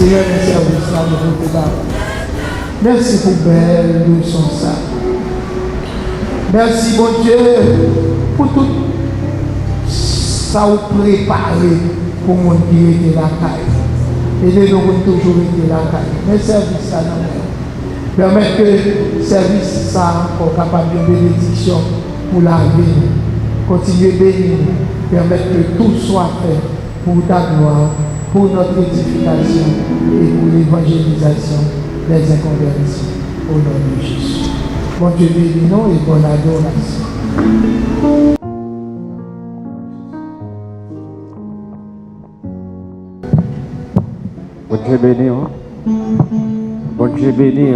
Seigneur, le service là, nous te donnons. Merci pour belle leçon ça. Merci, mon Dieu, pour tout ça vous préparé pour mon Dieu de la caille. Et nous devons toujours être la caille. Mais service ça, non. Permettre que le service ça encore capable de bénédiction pour la vie. Continuer à bénir. Permettre que tout soit fait pour ta gloire, pour notre édification et pour l'évangélisation des inconvertis. Au nom de Jésus. Bon Dieu bénis nous et bonne adoration. Bon Dieu béni, bon Dieu béni,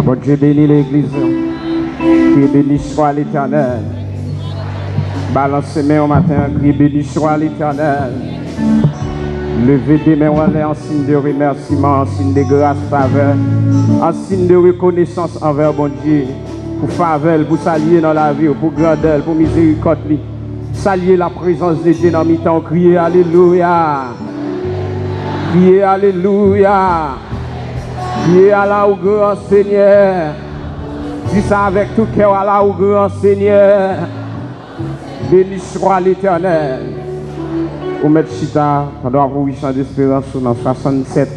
bon Dieu béni l'église, qui béni soit l'Éternel. Balancez mes au matin, qui béni soit l'Éternel. Levez des mains en signe de remerciement, en signe de grâce, faveur, en signe de reconnaissance envers bon Dieu, pour faveur, pour saluer dans la vie, pour grandeur, pour miséricorde, saluer la présence de Dieu dans le temps, crier Alléluia. Criez Alléluia. Criez Allah au grand Seigneur. Dis ça avec tout cœur, Allah au grand Seigneur. Béni soit l'Éternel. Au maître Chita, pendant vous 800 d'espérance dans 67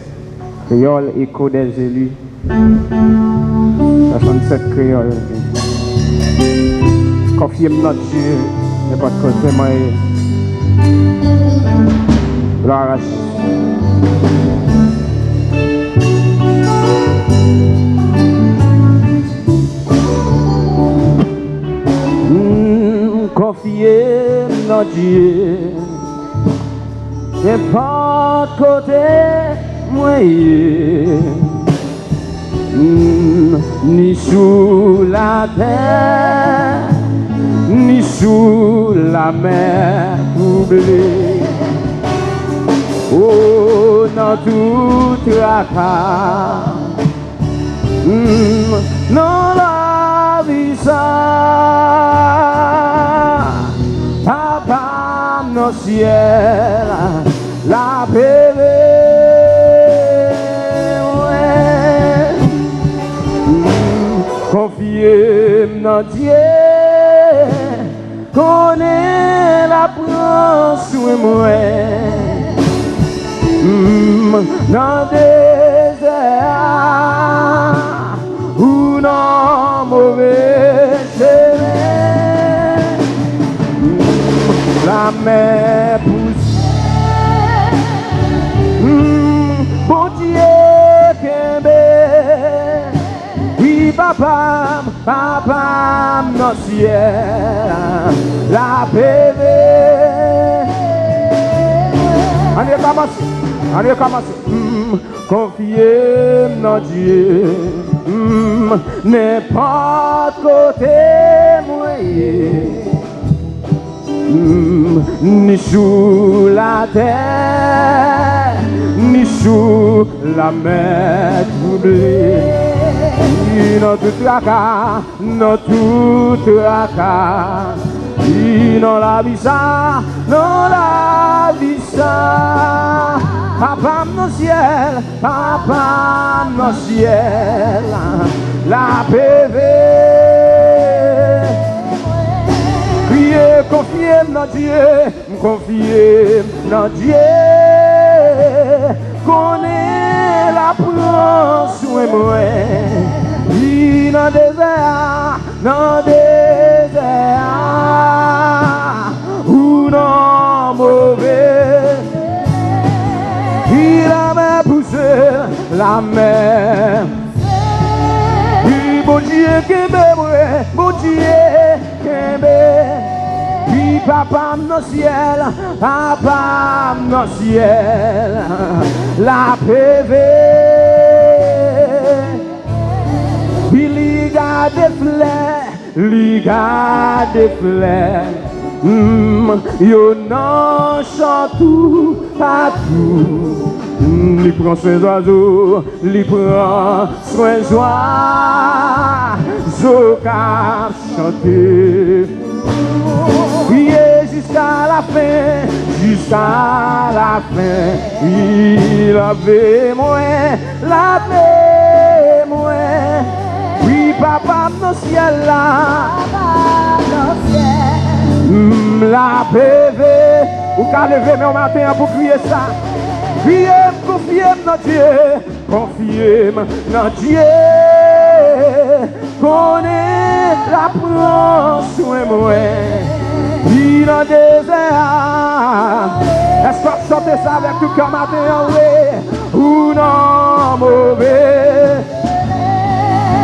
créoles, écho des élus. 67 créoles. Confiez-moi notre Dieu, n'importe quoi témoin. Gloire à Jésus. Confiez dans Dieu, n'importe côté moyen, ni sous la terre, ni sous la mer troublée. Oh, dans tout tracas, dans la vie ça, papa, nos ciel, la paix, ouais. Confiez dans Dieu, connaît la prend soin moi. Dans le désert ou dans mauvais chemin, la mer pousse, bon Dieu qu'aimé, oui papa, papa, dans le ciel, la paix. Allez, commencez. Confiez dans Dieu. N'importe côté moyen. Ni sous la terre, ni sous la mer troublée. Dans tout tracas, dans tout tracas. Dans la vie ça, dans la vie ça, papa mon ciel, papa mon ciel, la PV. Priez, confiez dans Dieu, confiez dans Dieu, connaît la prend soin moi. Dans le désert, dans le désert, ou dans mauvais, il a même poussé la mer. Oui, bon Dieu qui m'aime, bon Dieu qui m'aime. Oui, papa dans le ciel, papa dans le ciel, la PV. Il garde des fleurs, il garde des fleurs. Yo n'en chante tout, partout. Il prend soin des oiseaux, il prend soin des oiseaux, cap chanter. Oui, jusqu'à la fin, il avait moins, lavé moi. Oui, papa, dans ciel là, la PV, ou qu'à lever mais au matin pour crier ça. Crier, confier dans Dieu, confier dans Dieu. Connais la prend soin moi. Il en désert. Est-ce qu'on chante ça avec tout comme matin oui, ou non mauvais?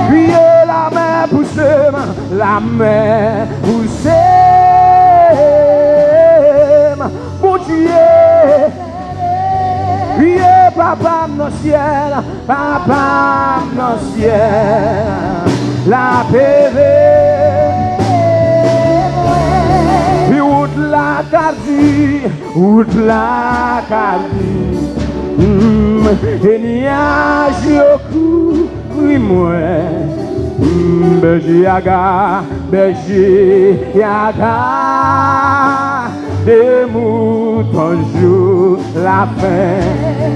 Crier la main poussée, la main poussée. Mon Dieu. Crier papa dans le ciel, papa dans le ciel. La PV. Out la kadi, et nuage yoku, oui moi, berger yaga, des moutons jour la fin,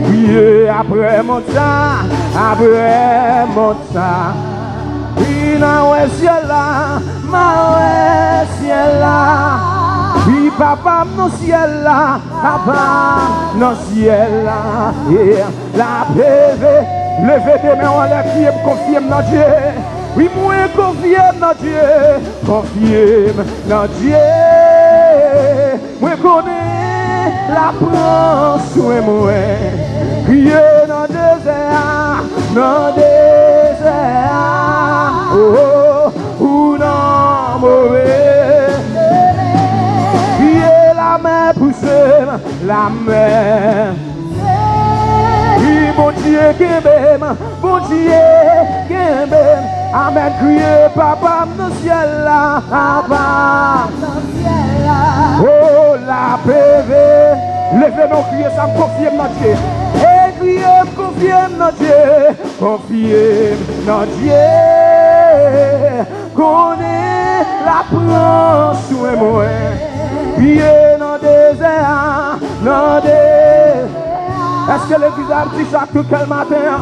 puis après mon temps, puis dans le ciel là, ma ciel là. Oui, papa, dans ciel là, papa, dans ciel là, yeah. La PV, levez des mains en l'air, criez, confiez dans Dieu. Oui, moi, confiez dans Dieu, confiez dans Dieu. Moi, connais la prend soin, moi, criez dans le désert, oh, ou non, mauvais. La mer, oui, bon Dieu qui m'aime, bon Dieu qui m'aime. Amen, criez, papa, dans le ciel là, papa, dans le ciel là. Oh, la PV, levez nos criez, ça me confirme dans Dieu. Et criez, confirme dans Dieu, confirme dans Dieu. Connais la prend soin moi. Priez dans le désert, dans le désert. Est-ce que l'église a dit ça tout quel matin?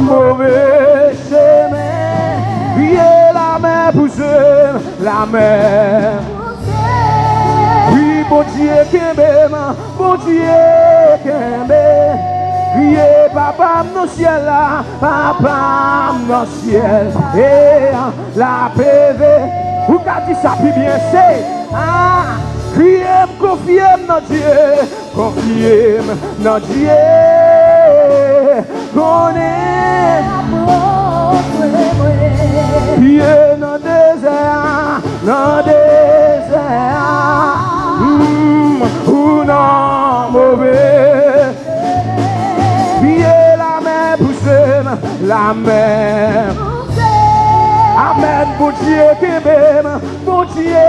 Mauvais chemin. Priez la main poussée, la main. Oui, bon Dieu qui m'aime, bon Dieu qui m'aime. Priez papa dans le ciel là, papa dans le ciel. Et la PV, vous avez dit ça plus bien, c'est. Criez, confiez dans Dieu, confiez dans Dieu. Connais priez dans le désert, ou non mauvais. Priez la main poussée, la main. Amen, bon Dieu qui m'aime, bon Dieu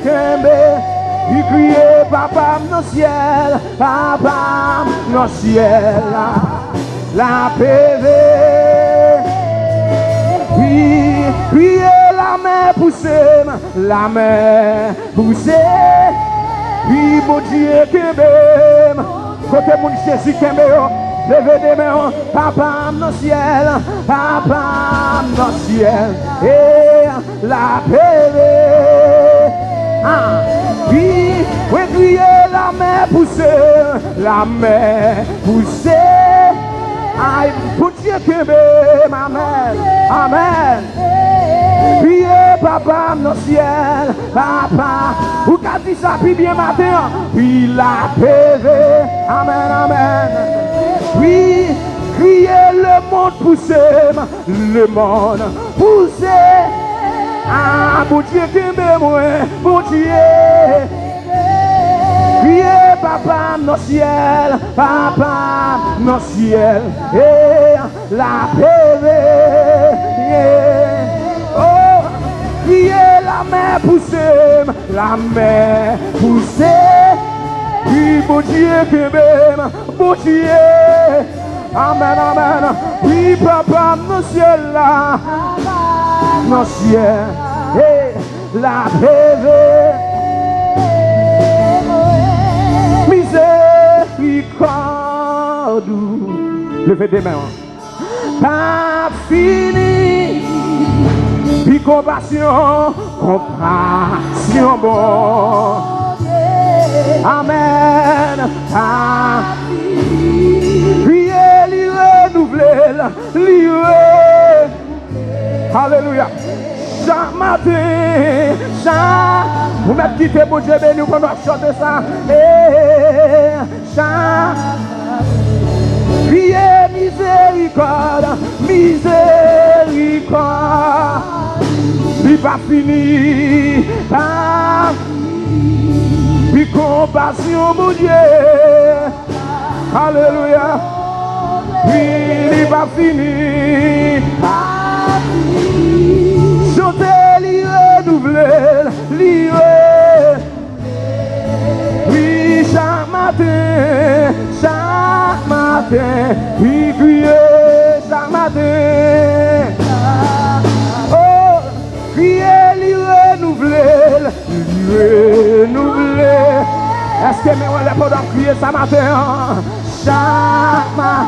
qui m'aime. Il criait papa dans le ciel, papa dans le ciel, la PV. Oui, criez la main poussée, la main poussée. Oui, mon Dieu qui m'aime, côté mon Jésus qui m'aime, levez des mains, papa dans le ciel, papa dans le ciel, et la PV. Oui, oui, criez la main poussée, la main poussée. Aïe, pour Dieu que m'aime, amen, amen. Priez papa dans le ciel, papa, vous avez dit ça puis bien matin, puis la PV, amen, amen. Oui, criez le monde poussé, le monde poussé. Ah, bon Dieu qui m'aime, bon Dieu. Criez papa dans le ciel, papa dans le ciel, et la PV. Yeah. Oh, criez la main poussée, la main poussée. Oui, bon Dieu qui m'aime, bon Dieu. Amen, amen. Oui, papa dans le ciel là. Dans le ciel, et la PV. miséricorde. Levez des mains. Pas fini. Puis compassion bon. Amen. Puis lui renouveler, Alléluia. Chaque matin, vous m'avez quitté pour Dieu béni pendant que je chante ça. Chaque priez miséricorde, miséricorde. Il pas fini, puis compassion, mon Dieu. Alléluia. Puis il pas fini. Chantez, lui renouveler, oui, chaque matin, il crie chaque matin. Oh, criez, lui renouveler. Est-ce que nous allons pas crier ce matin? Chaque matin,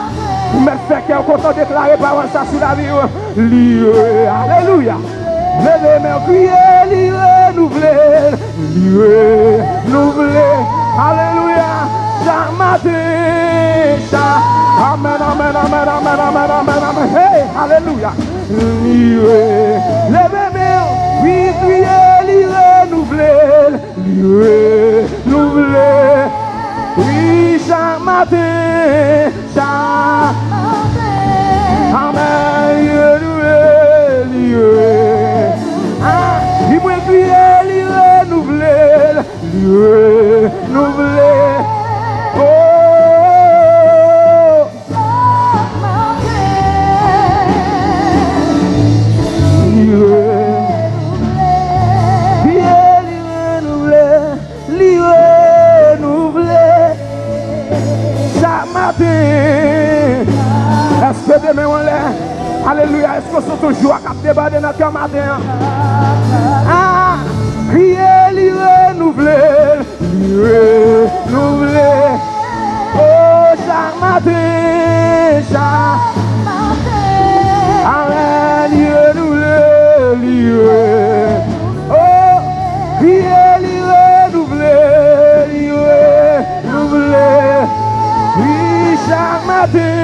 vous me faites qu'un content déclarer parole ça sur la vie. Alléluia. Levez mes criez, lui renouveler. Alléluia. Chaque matin, amen, amen, amen, amen, amen, amen, amen. Hey, alléluia. Levez mes oui, criez, lui renouveler. Oui, chaque matin, amen, il m'a crié, lui renouveler. Oh, est-ce que demain on l'est? Alléluia, est-ce que c'est toujours à capter bas de notre matin? Criez, lui renouveler. Oh, chaque matin, amen, lui renouveler. Oh, criez, lui renouveler. Oui, chaque matin,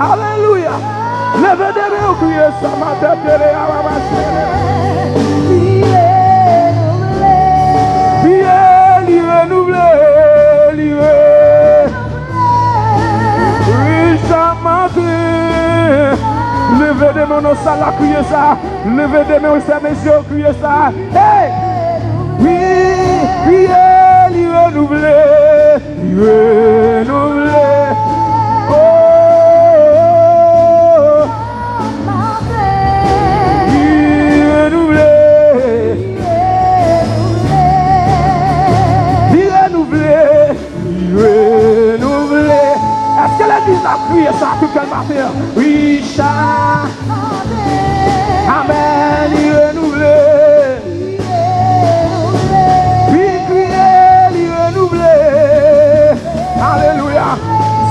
Alléluia. Levez des mains, criez ça, ma tête, levez des mains, ça, la criez ça. Levez des mains, c'est mes yeux, criez ça. Hey! Oui, criez, lui renouveler. Oh! Est-ce que l'église a crié ça tout quel matin? Oui, chaque amen, lui renouveler. Oui, crier, lui renouveler. Alléluia.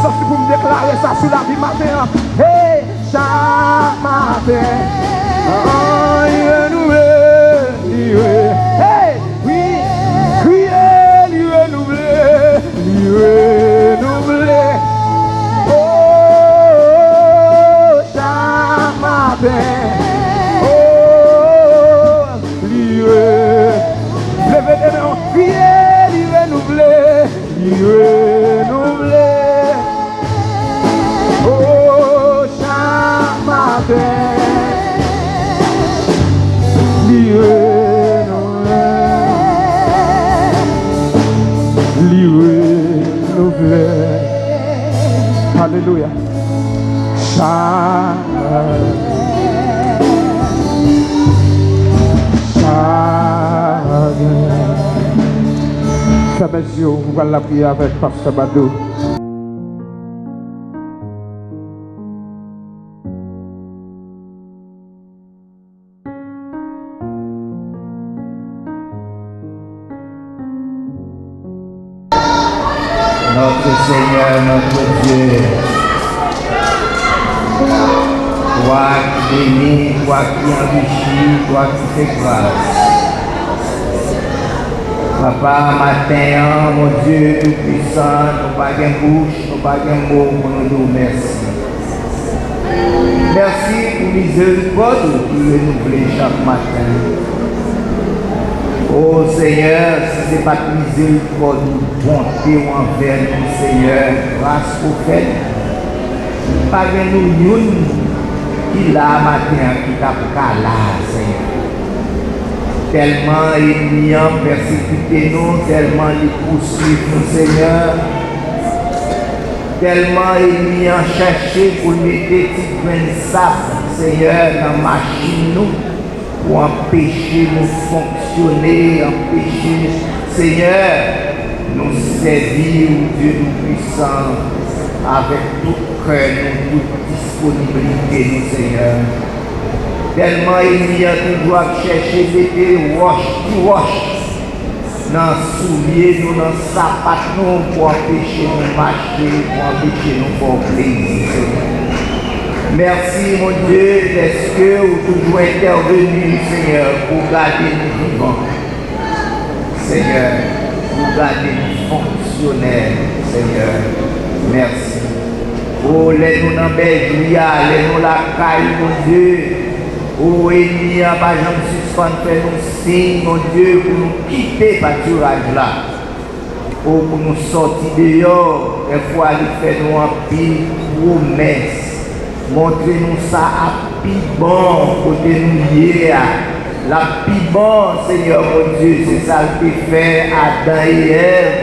Ça c'est pour me déclarer ça sur la vie matin. Hey, chaque matin, lui renouveler. Hey, oui, crier, lui renouveler. Levez des mains, criez, lui renouveler. Oh, chaque matin, lui renouveler. Alléluia. Fermez les yeux, on va la prier avec Pasteur Badou. Notre Seigneur, notre Dieu, toi qui bénis, toi qui enrichis, toi qui fais grâce. Papa, matin, mon Dieu tout-puissant, nous pas de bouche, nous pas de mots pour nous dire merci. Merci pour les miséricorde qui renouvelent chaque matin. Oh Seigneur, si ce n'est pas de miséricorde ou bonté envers nous, Seigneur, grâce au fait, pas de nous une qui l'a matin, qui t'a là, Seigneur. Tellement il a persécuté nous, tellement il poursuit nous, Seigneur. Tellement il a cherché pour mettre des petits grains de sable, Seigneur, dans la machine nous, pour empêcher nous fonctionner, empêcher, Seigneur, nous servir, Dieu nous puissant, avec tout cœur, nous, toute disponibilité, nous, Seigneur. Tellement il y a toujours cherché des roches dans le soulier, nous, dans le sapat, nous, pour empêcher nous marcher, pour empêcher nous faire plaisir. Merci, mon Dieu, est-ce que vous toujours intervenu, Seigneur, pour garder nous vivants. Seigneur, pour garder nous fonctionnaires, Seigneur. Merci. Oh, laisse-nous dans Belgique, laisse-nous la caille, mon Dieu. Oh, il n'y a pas de suspendre, faire nous signe, mon Dieu, pour nous quitter le pâturage là. Oh, pour nous sortir dehors, des fois, il fait nous un pile promesse. Montrez-nous ça à plus bon, côté nous hier. La plus bon, Seigneur, mon Dieu, c'est ça que fait Adam et Ève.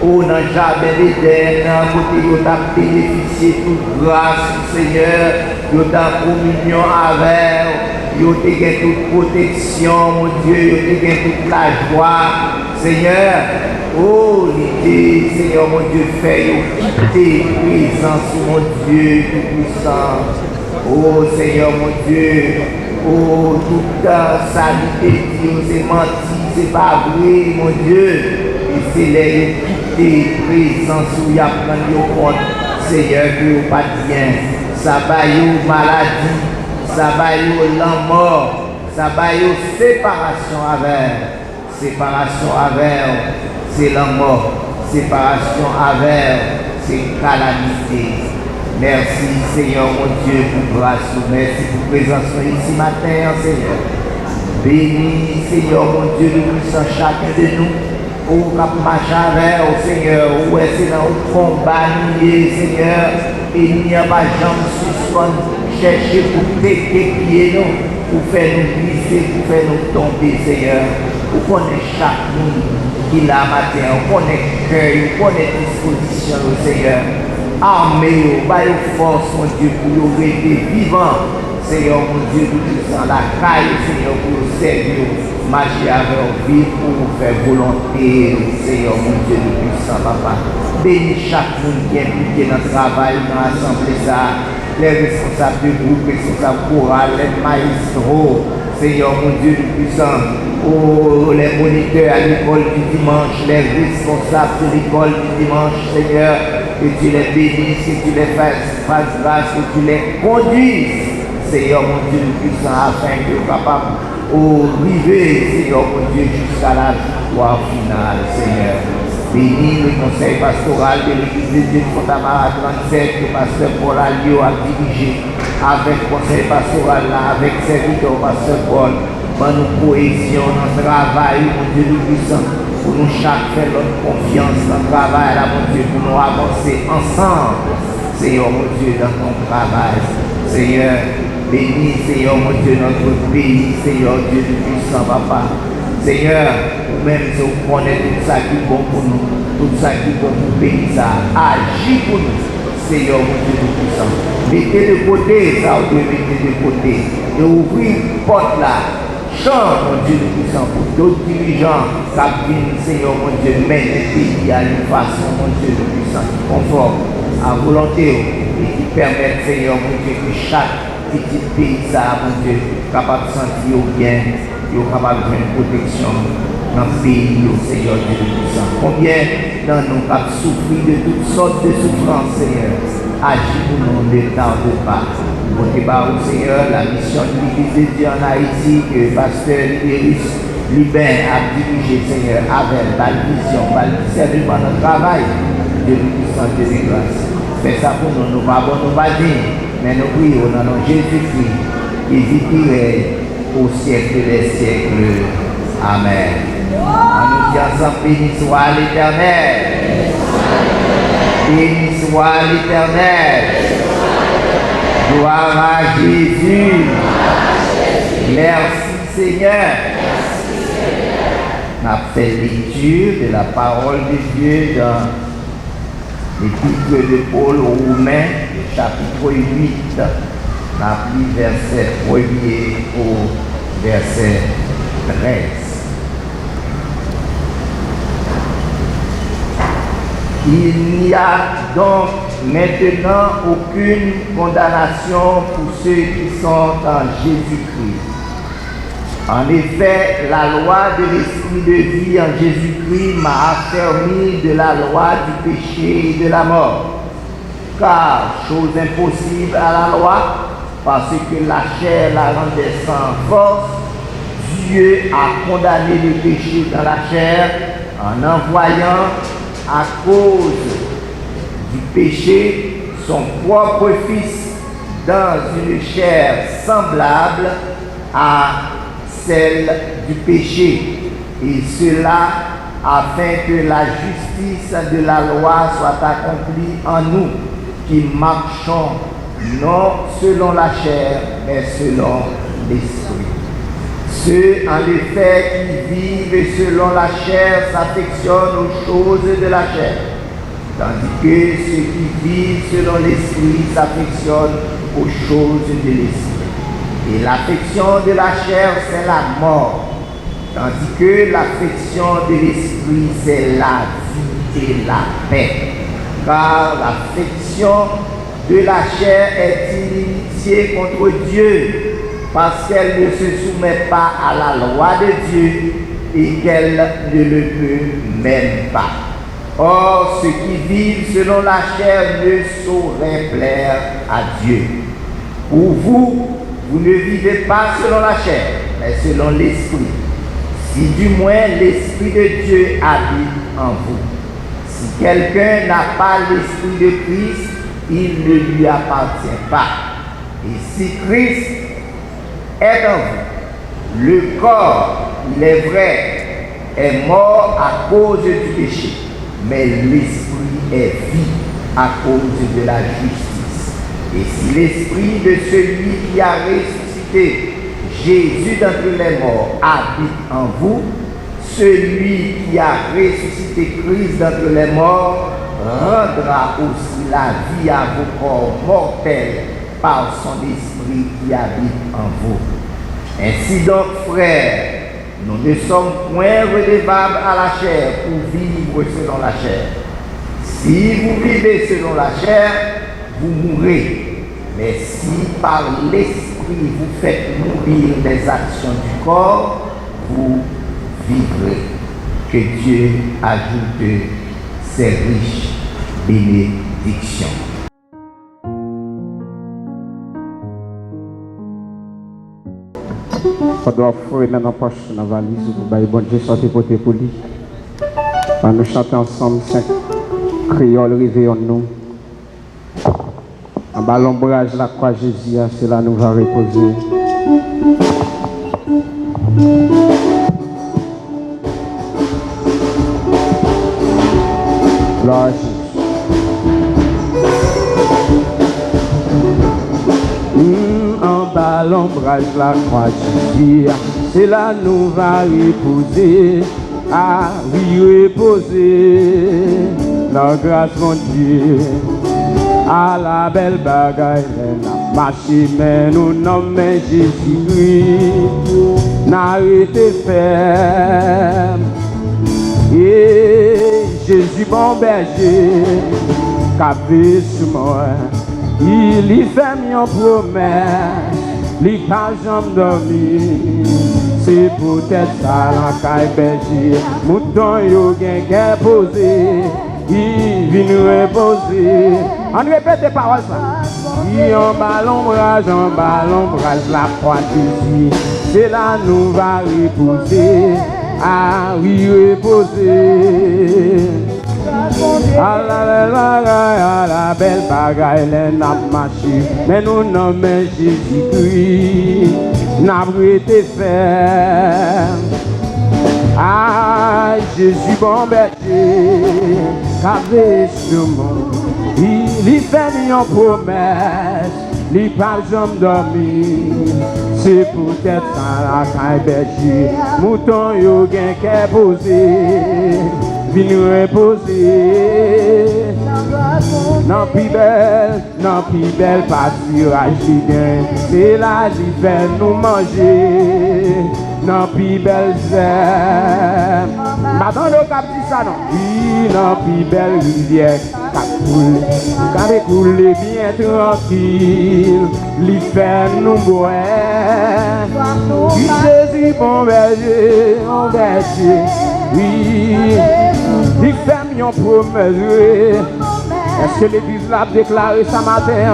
Oh, dans le jardin d'Éden, côté où tu as bénéficié de toute grâce, Seigneur, où tu as communion avec, où tu as toute protection, mon Dieu, où tu as toute la joie, Seigneur. Oh, l'idée, Seigneur, mon Dieu, fait quitter présence, mon Dieu, tout-puissant. Oh, Seigneur, mon Dieu, oh, toute saleté, c'est menti, c'est pas vrai, mon Dieu. Et c'est les quitter présence où il y a plein de compte, Seigneur, que vous pas bien. Ça va y maladie, ça va y la mort, ça va y séparation avec, c'est la mort, séparation avec, c'est calamité. Merci Seigneur mon Dieu pour grâce, merci pour présence ici matin, Seigneur. Bénis Seigneur mon Dieu, nous puissons chacun de nous. Ou cap marcher avec au Seigneur, ou est-ce dans le combat, Seigneur, il n'y a pas de gens suspendre, chercher pour péter pieds nous, pour faire nous glisser, pour faire nous tomber, Seigneur. Vous connaissez chaque monde qui l'a matin, vous connaissez cœur, vous connaissez disposition, Seigneur. Armez-vous, baillez force, mon Dieu, pour nous rester vivants. Seigneur, mon Dieu, nous puissons la caille, Seigneur, pour nous servir, marcher avec vous, pour nous faire volonté, Seigneur, mon Dieu, nous puissons, Papa. Bénis chaque monde qui est impliqué dans le travail, dans l'assemblée, les responsables du groupe, les responsables chorales, les maestros, Seigneur, mon Dieu, nous puissons, oh, les moniteurs à l'école du dimanche, les responsables de l'école du dimanche, Seigneur, que tu les bénisses, que tu les fasses grâce, que tu les conduises. Seigneur mon Dieu, nous puissons afin que nous capables arriver, Seigneur mon Dieu, jusqu'à la victoire finale, Seigneur. Bénis le conseil pastoral de l'église de Dieu de Fontamara 37, que pasteur Paul Alliot a dirigé, avec le conseil pastoral là, avec serviteur pasteur Paul, dans nos cohésion, dans le travail, mon Dieu, nous puissons, pour nous chaque faire notre confiance dans le travail là, mon Dieu, pour nous avancer ensemble, Seigneur mon Dieu, dans ton travail, Seigneur. Bénis, Seigneur, mon Dieu, notre pays, Seigneur, Dieu du puissant, Papa. Seigneur, vous-même, si vous connaissez tout ça qui est bon pour nous, tout ça qui est bon pour le pays, ça agit pour nous. Seigneur mon Dieu Tout-Puissant. Mettez de côté, ça vous devez mettre de côté. Et ouvrir une porte là. Chante, mon Dieu Tout-Puissant, pour d'autres dirigeants, ça vienne, Seigneur mon Dieu, mener le pays à une façon, mon Dieu Tout-Puissant, qui conforme à volonté et qui permet, Seigneur mon Dieu, que chaque petit pays, ça, mon Dieu, capable de sentir bien, capable de une protection dans le pays, Seigneur Dieu Tout-Puissant. Combien dans nous avons souffert de toutes sortes de souffrances, Seigneur, agis pour nous, ne tarde pas. Au débat au Seigneur, la mission de l'Église de Dieu en Haïti, que le pasteur Libérus Lubin a dirigé, Seigneur, avec la vision, la discernement, notre travail, de l'Église de grâce. Fais ça pour nous, nous ne pas dire, mais nous prions dans le nom de Jésus-Christ, qui vit au siècle des siècles. Amen. On nous dit ensemble, béni soit l'Éternel. Béni soit l'Éternel. Gloire à Jésus. Merci Seigneur. On a fait lecture de la parole de Dieu dans l'épître de Paul aux Romains, chapitre 8. On a pris verset 1er au verset 13. Il n'y a donc maintenant aucune condamnation pour ceux qui sont en Jésus-Christ. En effet, la loi de l'esprit de vie en Jésus-Christ m'a affermi de la loi du péché et de la mort. Car, chose impossible à la loi, parce que la chair la rendait sans force, Dieu a condamné le péché dans la chair en envoyant à cause du péché son propre Fils dans une chair semblable à celle du péché, et cela afin que la justice de la loi soit accomplie en nous qui marchons non selon la chair mais selon l'esprit. Ceux en effet qui vivent selon la chair s'affectionnent aux choses de la chair, tandis que ceux qui vivent selon l'esprit s'affectionnent aux choses de l'esprit. Et l'affection de la chair, c'est la mort, tandis que l'affection de l'esprit, c'est la vie et la paix. Car l'affection de la chair est inimitié contre Dieu, parce qu'elle ne se soumet pas à la loi de Dieu et qu'elle ne le peut même pas. Or, ceux qui vivent selon la chair ne sauraient plaire à Dieu. Pour vous, vous ne vivez pas selon la chair, mais selon l'esprit. Si du moins l'esprit de Dieu habite en vous. Si quelqu'un n'a pas l'esprit de Christ, il ne lui appartient pas. Et si Christ est en vous, le corps, il est vrai, est mort à cause du péché, mais l'esprit est vie à cause de la justice. Et si l'esprit de celui qui a ressuscité Jésus d'entre les morts habite en vous, celui qui a ressuscité Christ d'entre les morts rendra aussi la vie à vos corps mortels par son esprit qui habite en vous. Ainsi donc, frères, nous ne sommes point redevables à la chair pour vivre selon la chair. Si vous vivez selon la chair, vous mourrez. Mais si par l'esprit vous faites mourir les actions du corps, vous vivrez. Que Dieu ajoute ses riches bénédictions. On doit offrir dans la poche, dans la valise, pour que bon Dieu soit porté pour lui. Nous chantons ensemble, 5 créoles, réveillons-nous. En bas l'ombrage la croix Jésus, c'est là nous va reposer. Gloire à Jésus. En bas l'ombrage la croix Jésus, c'est là nous va reposer. Ah oui, reposer. La grâce mon Dieu. à la belle bagaille, marché, mais nous nommons Jésus-Christ, n'a été ferme. Et Jésus, mon berger, capé sur moi, il y fait une promesse, il n'a jamais dormi. C'est peut-être ça la caille berger, mouton yo gen posé, il vient nous reposer. On répète les paroles ça. Il en ballon brage, la croix d'ici, c'est là nous va reposer. Ah oui, reposer. Ah la belle bagaille, n'a marché, mais nous nommons Jésus-Christ, n'a pas été ferme. Ah, Jésus bon berger, qu'avec sur moi, il fait une promesse, il pas jamais dormi. C'est peut-être ça la caille berger, mouton yo gen qu'est posé, vini reposer. Non plus belle pâturage qui gagne, c'est là qui fait nous manger. Non plus belle zèbre. Maintenant le cap dit ça non. Oui, non plus belle rivière qui coule bien tranquille. Li fait nous boire. Jésus bon berger, oui, il fait une promesse. Est-ce que l'église l'a déclaré ce matin?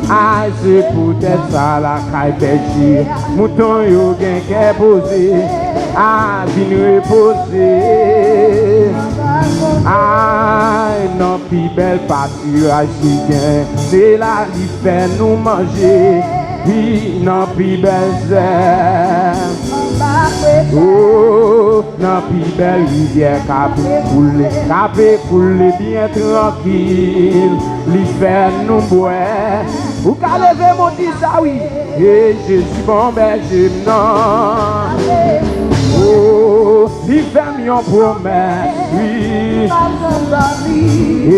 Ah, c'est peut-être ça la caille berger. Mouton yo gen qu'est posé. Ah, vini reposer. Ah, non plus belle pâturage qui gagne, c'est là qui fait nous manger. Oui, non plus belle zèbre. Oh, non plus belle rivière qui coule bien tranquille. Li fait nous boire. Ou qu'à lever mon dit ça oui. Et Jésus bon berger non. Oh, il fait une promesse, oui. Et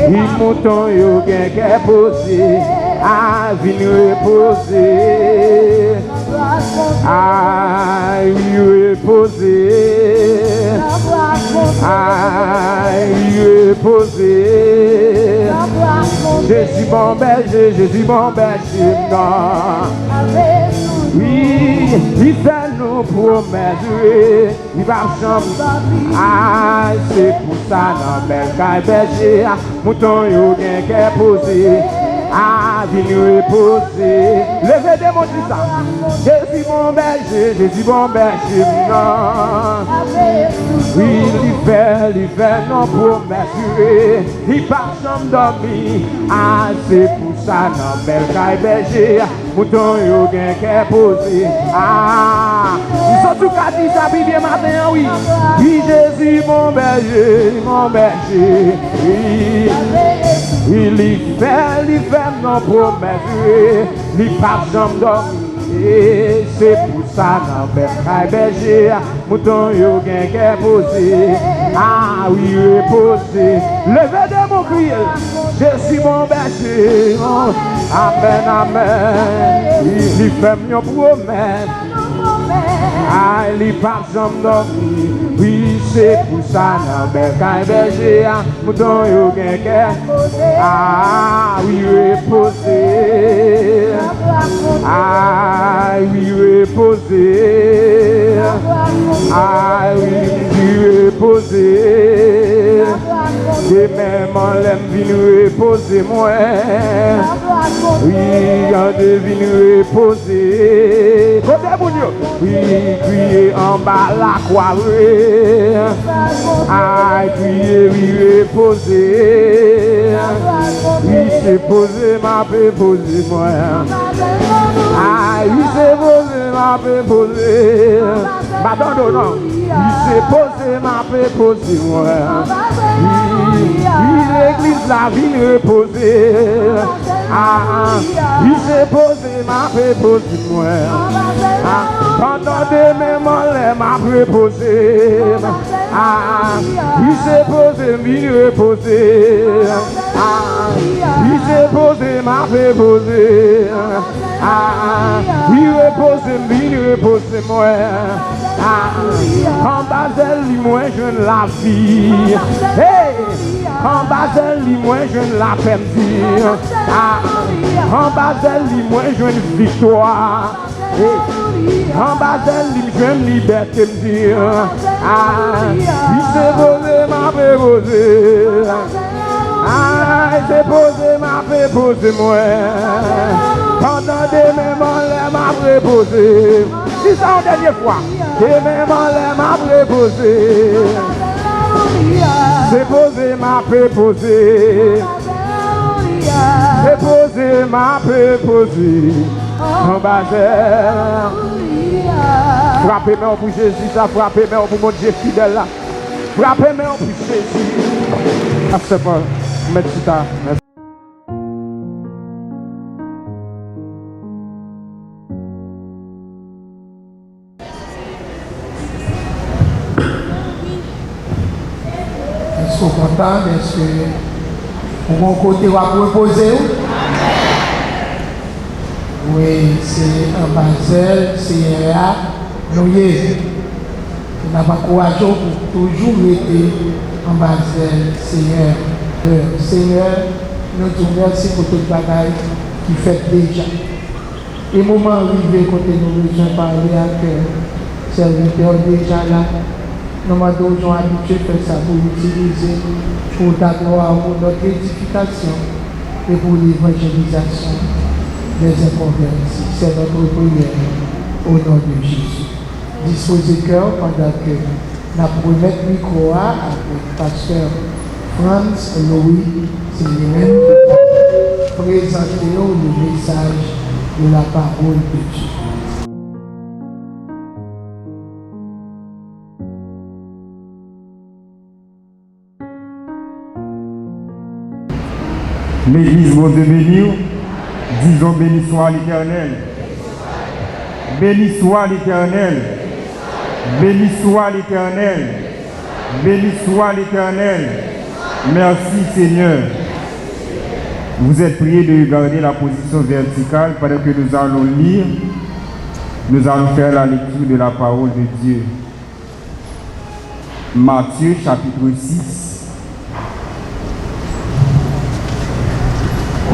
il mouton yo gen qu'est posé, ah vini reposer. Ah oui reposer. Ah oui reposer. Jésus bon berger non. Oui, il fait nous promesses, il va changer. Ah, c'est pour ça, non, belle caille berger, mouton yo gen qu'est posé. Ah, vini reposer. Levez des mots de ça. Jésus bon berger, non. Oui, il fait nos promesses, il part jamais dormir. Ah, c'est pour ça, non, belle caille berger, mouton yo gen qu'est posé. Ah, ils sont tout cas dit ça, puis bien matin, oui. Oui, Jésus mon berger, oui. Il fait nos promesses, il part jamais dormir. Et c'est pour ça, non, belle caille berger, mouton yo gen qu'est posé. Ah oui, reposer. Levez de mon cri, je suis mon berger. Amen. Il fait une promesse. Ah, il part jamais dormir. Oui, c'est pour ça, non, belle caille berger, mouton yo gen qu'est. Ah oui, reposer. Ah oui, reposer. Ah oui, reposer. Et même en l'aime venir reposer moi. Oui, on devine reposer. Côté mon Dieu. Oui, crier en bas la croix. Ah, crier, oui, reposer. Oui, c'est poser, ma paix, poser moi. Ah, oui, c'est poser, ma paix, poser. Pardon, non. Oui, c'est poser, ma paix, poser moi. Oui, l'église la vie reposer. Ah, oui, c'est poser, ma paix, poser moi. Ah, Pendant demain, m'a préposé. Il s'est posé, il reposé. Il s'est posé, m'a préposé. Il repose, moi. En bas d'elle, moi, je ne la vie. Hey! En bas d'elle, moi, je ne la perdu. En bas d'elle, moi, je ne victoire. En bas d'elle, je ne liberté, me dire. Il s'est posé, m'a préposé. Il s'est posé, m'a préposé, moi. Pendant des mêmes, m'a préposé. C'est ça, en dernière fois. Des mêmes, m'a préposé. C'est posé, m'a préposé. C'est posé, m'a préposé. En bas frappez-moi pour Jésus, ça frappez-moi pour mon Dieu fidèle là. Frappez-moi pour Jésus. Ah, c'est pas, merci ça. Est-ce que vous êtes content? Est-ce que vous avez un côté à proposer? Oui, c'est un Basel, c'est un nous n'a pas courage pour toujours être en Basel, Seigneur. Seigneur, nous te remercions pour tout le bagage qui fait déjà. Et le moment arrivé quand nous besoin parler avec serviteur déjà là, nous m'avons toujours habitué à faire ça pour l'utiliser pour ta gloire, pour notre édification et pour l'évangélisation des inconvénients. C'est notre prière au nom de Jésus. Disposez cœur pendant que nous remettons le micro avec pasteur Franz Louis, c'est lui-même qui présenter le message de la parole de Dieu. L'Église va te bénir. Disons béni soit l'Éternel. Béni soit l'Éternel. Béni soit l'Éternel. Béni soit l'Éternel. Merci Seigneur. Vous êtes priés de garder la position verticale pendant que nous allons lire. Nous allons faire la lecture de la parole de Dieu. Matthieu chapitre 6.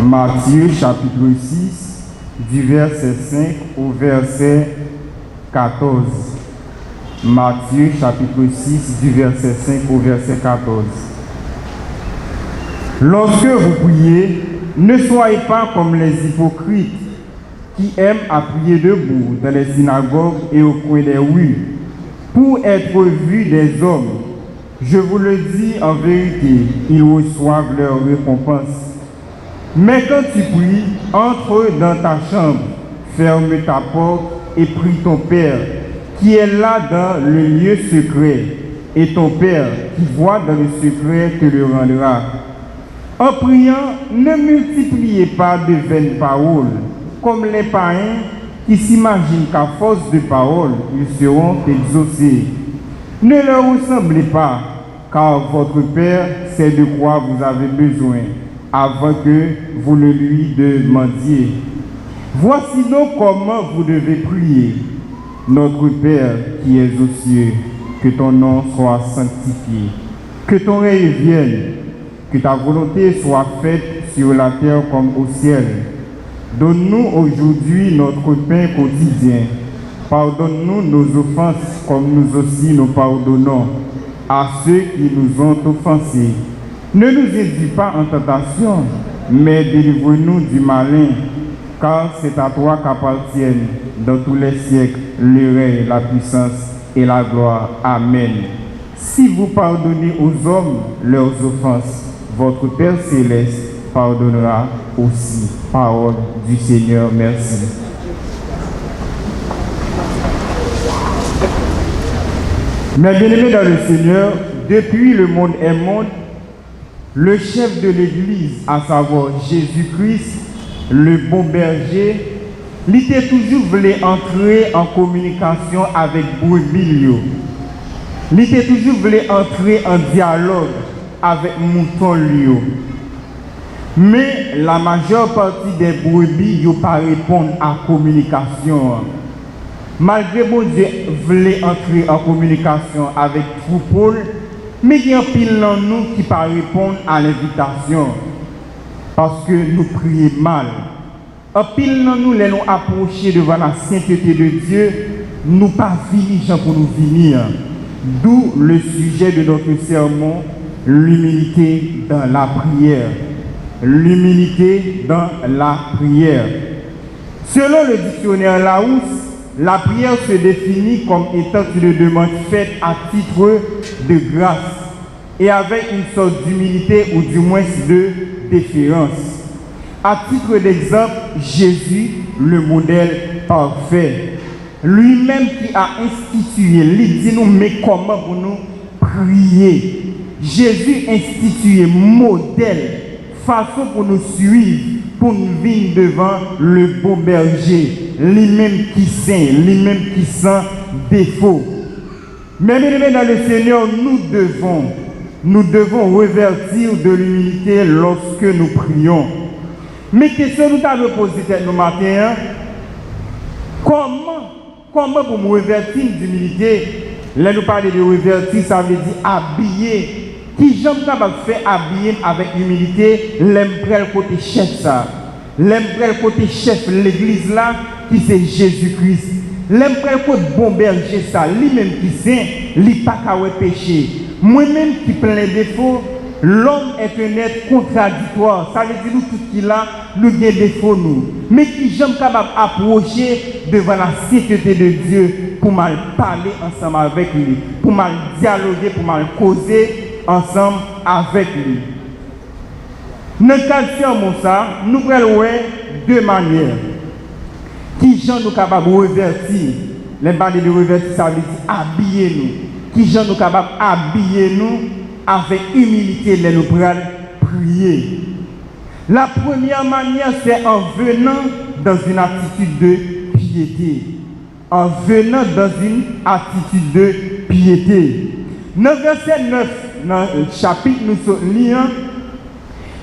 Matthieu chapitre 6, du verset 5 au verset 14. Matthieu chapitre 6, du verset 5 au verset 14. Lorsque vous priez, ne soyez pas comme les hypocrites qui aiment à prier debout dans les synagogues et au coin des rues pour être vus des hommes. Je vous le dis en vérité, ils reçoivent leur récompense. Mais quand tu pries, entre dans ta chambre, ferme ta porte et prie ton Père, qui est là dans le lieu secret, et ton Père, qui voit dans le secret, te le rendra. En priant, ne multipliez pas de vaines paroles, comme les païens qui s'imaginent qu'à force de paroles, ils seront exaucés. Ne leur ressemblez pas, car votre Père sait de quoi vous avez besoin, avant que vous le lui demandiez. Voici donc comment vous devez prier. Notre Père qui es aux cieux, que ton nom soit sanctifié, que ton règne vienne, que ta volonté soit faite sur la terre comme au ciel. Donne-nous aujourd'hui notre pain quotidien. Pardonne-nous nos offenses comme nous aussi nous pardonnons à ceux qui nous ont offensés. Ne nous induis pas en tentation, mais délivre-nous du malin, car c'est à toi qu'appartiennent dans tous les siècles le règne, la puissance et la gloire. Amen. Si vous pardonnez aux hommes leurs offenses, votre Père céleste pardonnera aussi. Parole du Seigneur, merci. Mes bien-aimés dans le Seigneur, depuis le monde est monde, le chef de l'Église, à savoir Jésus-Christ, le bon berger, il était toujours voulu entrer en communication avec brebis. Il était toujours voulu entrer en dialogue avec mouton. Mais la majeure partie des brebis ne pas répondre à la communication. Malgré bon Dieu voulait entrer en communication avec troupeau, mais il y a un pile dans nous qui ne pas répondre à l'invitation. Parce que nous prions mal. Un pile dans nous, les nous approcher devant la sainteté de Dieu, nous pas finir pour nous venir. D'où le sujet de notre sermon, l'humilité dans la prière. L'humilité dans la prière. Selon le dictionnaire Larousse, la prière se définit comme étant une demande faite à titre de grâce et avec une sorte d'humilité ou du moins de déférence. À titre d'exemple, Jésus, le modèle parfait, lui-même qui a institué, il dit nous, mais comment pour nous prier? Jésus institué modèle, façon pour nous suivre, pour nous venir devant le bon berger, lui-même qui saint, lui-même qui sans défaut. Mais bien aimés dans le Seigneur, nous devons revertir de l'humilité lorsque nous prions. Mais question nous avons posé nous matin, comment pour me revertir d'humilité? Là nous parlons de revertir, ça veut dire habiller. Qui j'aime capable faire habiller avec humilité, l'aime le côté chef ça. L'aime le côté chef l'église là, qui c'est Jésus-Christ. L'aime le côté bon berger ça, lui-même qui sait, lui pas qu'à péché. Moi-même qui plein de défauts, l'homme est un être contradictoire. Ça veut dire nous tout qui là, nous avons des défauts nous. Mais qui j'aime capable approcher devant la sainteté de Dieu pour mal parler ensemble avec lui, pour mal dialoguer, pour mal causer ensemble avec lui. Dans le cas de sermon, nous prenons deux manières. Qui gens nous capables de revertir? Les balais de revertir, ça veut dire habiller nous. Qui gens nous capables d'habiller nous avec humilité, les nous prenons prier. La première manière, c'est en venant dans une attitude de piété. En venant dans une attitude de piété. Dans verset 9, dans le chapitre, nous lisons,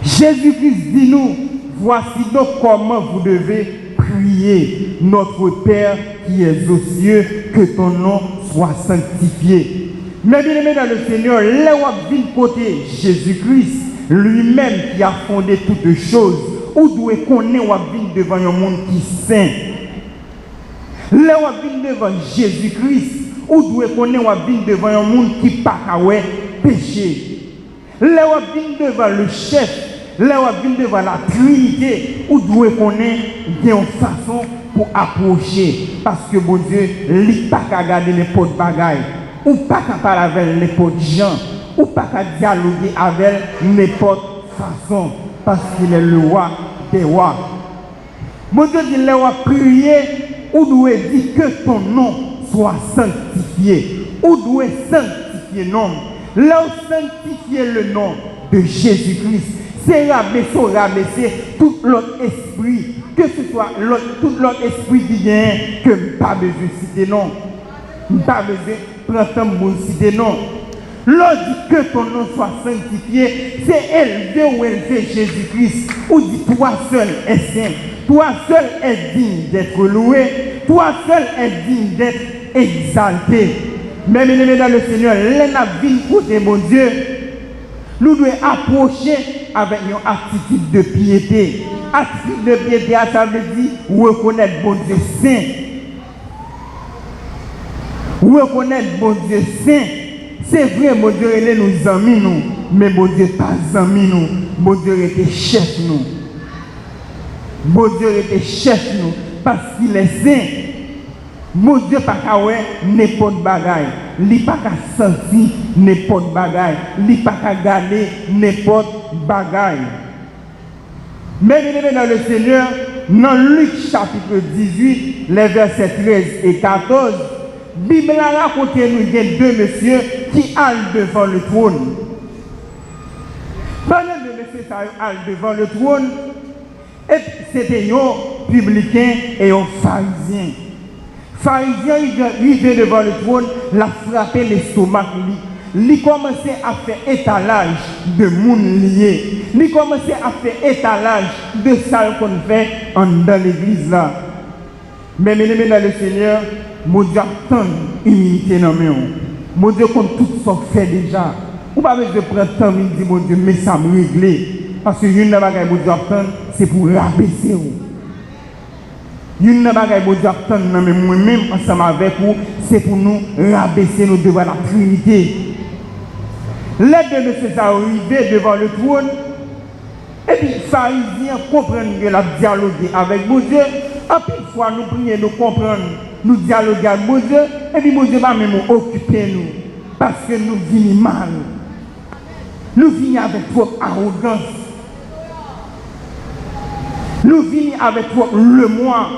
Jésus-Christ dit nous, voici donc comment vous devez prier, notre Père qui es aux cieux, que ton nom soit sanctifié. Mais bien aimé dans le Seigneur, là où vient côté Jésus-Christ, lui-même qui a fondé toutes choses, où doit connaître ou vient devant un monde qui saint. Là où vient devant Jésus-Christ, où doit connaître ou vient devant un monde qui pas péché. Là où vient devant le chef, là où vient devant la Trinité, où doit connaître une façon pour approcher. Parce que bon Dieu, il n'a pas qu'à garder les potes bagailles, ou pas qu'à parler avec les potes gens, ou pas qu'à dialoguer avec n'importe façon, parce qu'il est le roi des rois. Bon Dieu dit, là où prier, ou doit dire que ton nom soit sanctifié, ou doit sanctifier non. Là où sanctifier le nom de Jésus-Christ, c'est rabaisser tout l'autre esprit, que ce soit tout l'autre esprit qui vient, que pas besoin de citer non, pas besoin de prendre temps pour citer non. L'autre dit que ton nom soit sanctifié, c'est élevé ou élevé Jésus-Christ, ou dit toi seul es saint, toi seul es digne d'être loué, toi seul es digne d'être exalté. Mais bien aimé dans le Seigneur, les vie côté mon Dieu, nous devons approcher avec une attitude de piété. Attitude de piété, ça veut dire reconnaître bon Dieu saint. Reconnaître bon Dieu saint. C'est vrai, mon Dieu, il est nous amis, nous, mais mon Dieu pas amis, nous. Mon Dieu était chef, nous. Mon Dieu était chef, nous, parce qu'il est saint. Mon Dieu pas qu'à n'importe bagaille, il pas qu'à sentir n'importe bagaille, il pas qu'à garder n'importe bagaille. Mais bien dans le Seigneur, dans Luc chapitre 18, les versets 13 et 14, la Bible a raconté nous deux messieurs qui allent devant le trône. Pendant que les messieurs allent devant le trône, Et c'était un publicain et un pharisien. Pharisien, il vient devant le trône, il a frappé l'estomac. Il commençait à faire étalage de monde lié. Il commençait à faire étalage de ça qu'on fait dans l'église là. Mais mes amis dans le Seigneur, mon Dieu attend humilité dans mes mains. Mon Dieu compte tout ce qu'on fait déjà. Ou pas besoin de prendre temps et dire mon Dieu, mais ça me régler. Parce que une bagaille mon Dieu attend, c'est pour rabaisser vous. Une bagaille mon Dieu attend, mais moi-même ensemble avec vous, c'est pour nous rabaisser nous devant la Trinité. L'aide de M. ça arrivé devant le trône. Et puis, les pharisiens comprennent que la dialoguer avec mon Dieu. En plus, fois, nous prions, nous comprenons, nous dialoguons avec mon Dieu. Et puis, mon Dieu va même occuper nous. Parce que nous venons mal. Nous venons avec trop d'arrogance. Nous venons avec trop le moi.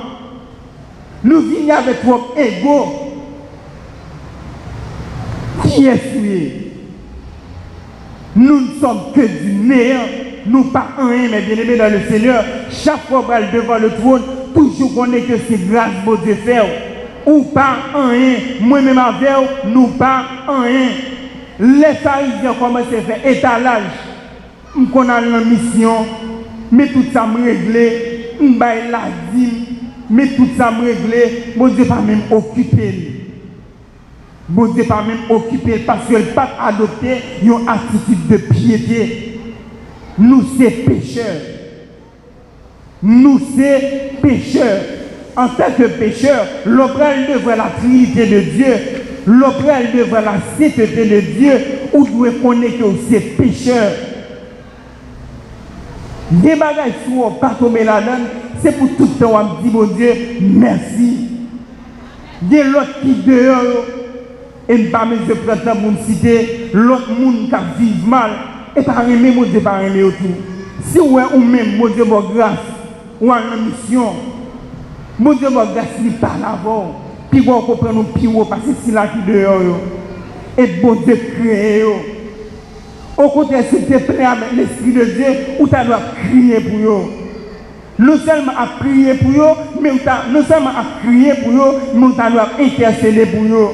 Nous venons avec trop d'ego. Qui est-ce? Nous ne sommes que du néant. Nous pas rien, mais bien aimés dans le Seigneur. Chaque fois qu'on est devant le trône, toujours qu'on est que c'est grâce pour Dieu faire. Ou pas rien. Moi-même avec nous pas rien. Les pharisiens commencent à faire étalage. On a la mission, mais tout ça me réglé. On va la dîme, mais tout ça me réglé. Mon Dieu pas même occupé. Bon Dieu pas même occupé parce que le pape a adopté une attitude de piété. Nous c'est pécheurs. Nous c'est pécheurs. En tant que pécheurs, l'opéral devant la Trinité de Dieu, l'opéral devant la sainteté de Dieu, où doit connaître que c'est pécheurs. Des bagages sur pas tomber là-dedans, c'est pour tout le temps on dit mon Dieu merci. Des l'autre qui dehors. Et pas me je prends temps pour me citer l'autre monde qui vit mal et pas aimer mon Dieu pas aimer autour. Si ou même mon Dieu bon grâce ou en mission mon Dieu bon grâce il pas l'avant puis on comprend nous pire parce que c'est là qui dehors et bon Dieu créé au contraire s'il te plaît avec l'esprit de Dieu ou tu dois crier pour eux. Non seulement à prier pour eux mais non seulement à crier pour eux mais tu dois intercéder pour eux.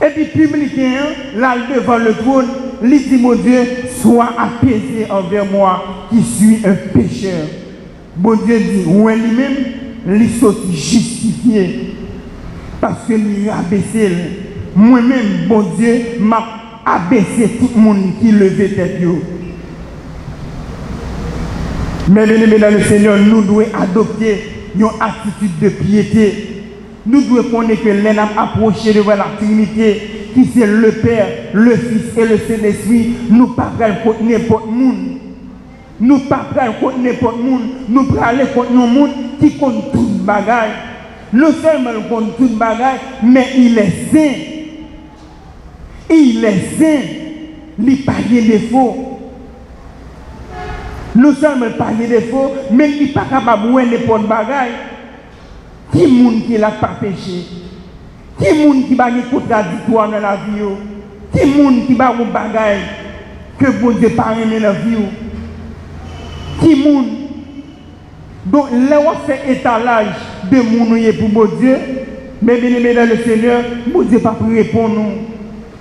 Et puis, publicain, là devant le trône, il dit, mon Dieu, sois apaisé envers moi, qui suis un pécheur. Bon Dieu dit, ouais, lui-même, il sorti justifié. Parce que il a abaissé. Moi-même, bon Dieu, m'a abaissé tout le monde qui levait tête. Mais bien aimés dans le Seigneur, nous devons adopter une attitude de piété. Nous devons connaître que l'un a approché devant la Trinité, qui c'est le Père, le Fils et le Saint-Esprit. Nous ne pouvons pas contre n'importe monde. Nous ne pouvons pas contre n'importe monde. Nous pouvons aller contre nos monde qui compte tout le bagage. Non seulement il compte tout le bagage, mais il est saint. Il est saint. Il n'y a pas de défaut. Non seulement il n'y a pas de défaut, mais il n'est pas capable de voir n'importe bagage. Qui moun qui n'a pas péché? Qui moun qui n'a pas contradictoire dans la vie? Qui moun qui n'a pas de bagaille que bon Dieu pas aimé la vie? Qui moun? Donc, là on fait étalage de moun pour bon Dieu, mais bien aimé dans le Seigneur, bon Dieu pas répondre nous.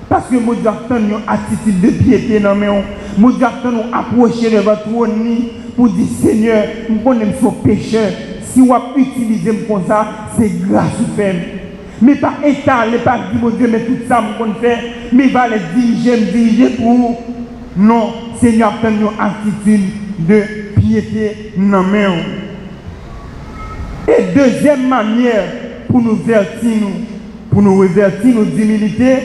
Parce que mon Dieu attend une attitude de piété dans mes mains. Mon Dieu attend nous approcher de votre trône pour dire Seigneur, nous connaissons son pécheur. Si on utilise comme ça, c'est grâce au fait. Mais pas étaler, pas dire mon Dieu, mais tout ça, on fait, mais il va les diriger pour vous. Non, Seigneur, attend une attitude de piété dans mes mains. Et deuxième manière pour nous revertir nos humilités,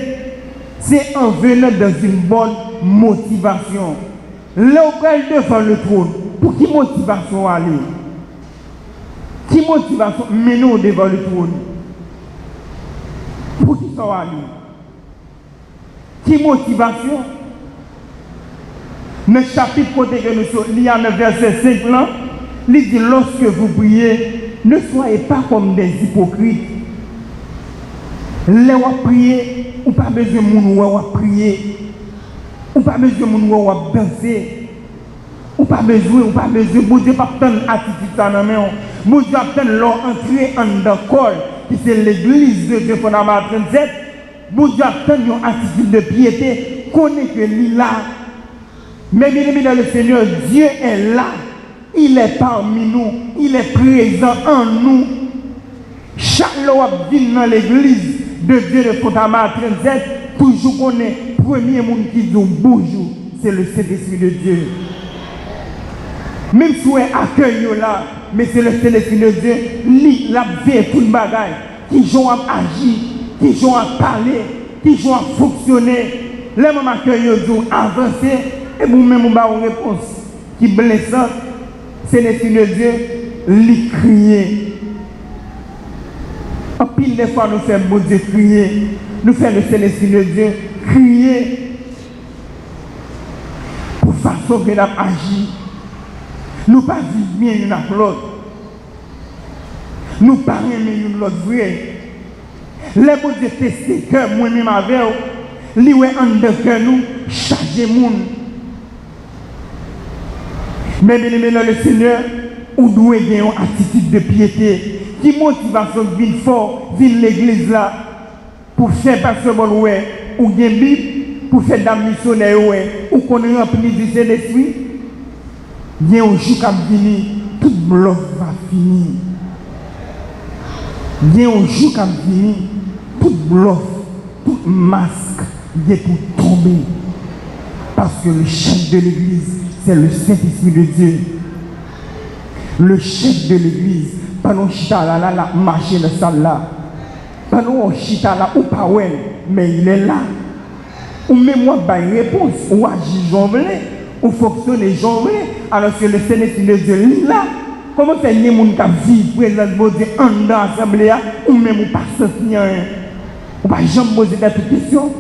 c'est en venant dans une bonne motivation. Là, on va devant le trône. Pour qui motivation aller? Qui motivation mener devant le trône? Pour qui ça va aller? Qui motivation? Dans le chapitre côté que nous sommes, il y a le verset 5 là, il dit lorsque vous priez, ne soyez pas comme des hypocrites. Là où prier, ou pas besoin de moun ou prier, ou pas besoin de moun ou danser. Ou pas besoin, bon Dieu pas tant attitude ça dans main. Bon Dieu a tant leur entrer en d'accord qui c'est l'église de Dieu fondamental 37. Bon Dieu a tant une attitude de piété, connaît que lui là. Mais bien aimé dans le Seigneur, Dieu est là. Il est parmi nous, il est présent en nous. Chaque loi vient dans l'église de Dieu de fondamental 37, toujours qu'on est premier monde qui dit bonjour, c'est le Saint-Esprit de Dieu. Même si on accueille là, mais c'est le Saint-Esprit de Dieu, lui, la vie, tout le bagage, qui joue à agir, qui joue à parler, qui joue à fonctionner. Les mêmes accueillent, avancer, et vous-même, vous avez une réponse qui est blessante. C'est l'Esprit de Dieu, lui crier. En pile des fois, nous faisons bon Dieu crier. Nous faisons le Saint-Esprit de Dieu crier. Pour façon que nous agir. Nous ne pas vivre bien l'une avec l'autre. Nous ne pas aimer l'une l'autre vrai. Les bon Dieu testent cœur, moi-même avec eux. Lui, en de cœur, nous, charger le monde. Mais bien aimé dans le Seigneur, on doit avoir une attitude de piété. Qui motivation vient fort, vient l'église là, pour faire pasteur bon ou bien Bible, pour faire des missionnaires ou qu'on est rempli du Saint-Esprit. Il y a un jour qui va venir, tout bloc va finir. Il y a un jour qui va venir, tout bloc, tout masque est pour tomber. Parce que le chef de l'église, c'est le Saint-Esprit de Dieu. Le chef de l'église, pas nous chita là, marcher dans la salle là. Pas nous chita là, ou pas ouais, mais il est là. Ou même moi, bah, une réponse, ou agir j'en ou fonctionner j'en alors que le Saint-Esprit de Dieu est là. Comment faire les gens qui vivent présent de Dieu en dans l'assemblée, ou même ou pas sentir rien. Ou pas jamais poser des questions.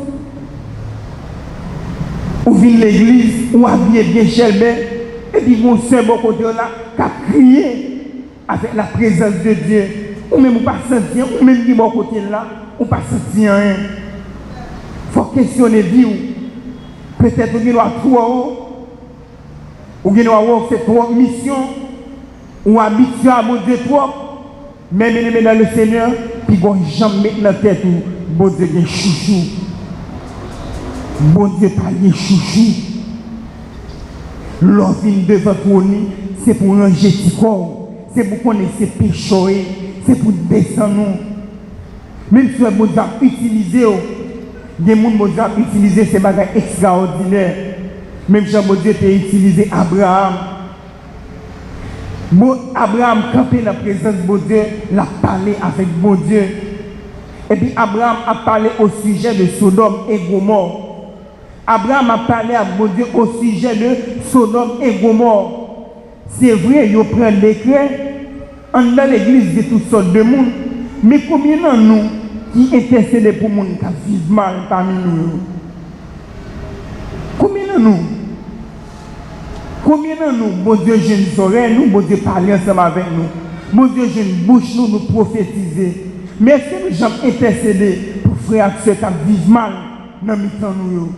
Ou vient l'église, ou habillé bien chelbé, et puis mon seul bon côté là, qui a crié avec la présence de Dieu. Ou même ou pas sentir, ou même qui bon côté là, ou pas sentir rien. Il faut questionner vie. Peut-être que nous avons trop, ou que nous avons fait trop mission, ou habitué à mon Dieu trop, mais dans le Seigneur, puis bon jamais mettre dans la tête où bon Dieu est chouchou. Bon Dieu pas de chouchou. L'homme devant pour nous, c'est pour ranger petit corps, c'est pour connaître ses péchés, c'est pour descendre nous. Même si bon Dieu a utilisé, des gens qui ont utilisé ces bagages extraordinaires. Même si bon Dieu a utilisé Abraham. Bon, Abraham campé dans la présence de bon Dieu, l'a parlé avec bon Dieu. Et puis Abraham a parlé au sujet de Sodome et Gomorrhe. Abraham a parlé à bon Dieu au sujet de Sodome et Gomorrhe. C'est vrai, il prend le décret. Dans l'église de toutes sortes de monde. Mais combien de nous qui intercèdent pour les gens qui vivent mal parmi nous? Combien de nous? Combien de nous, bon Dieu, j'ai une oreille, nous, bon Dieu, parler ensemble avec nous. Bon Dieu, j'ai une bouche, nous prophétiser. Mais est-ce que nous sommes intercédés pour frères et sœurs qui vivent mal dans le temps nous?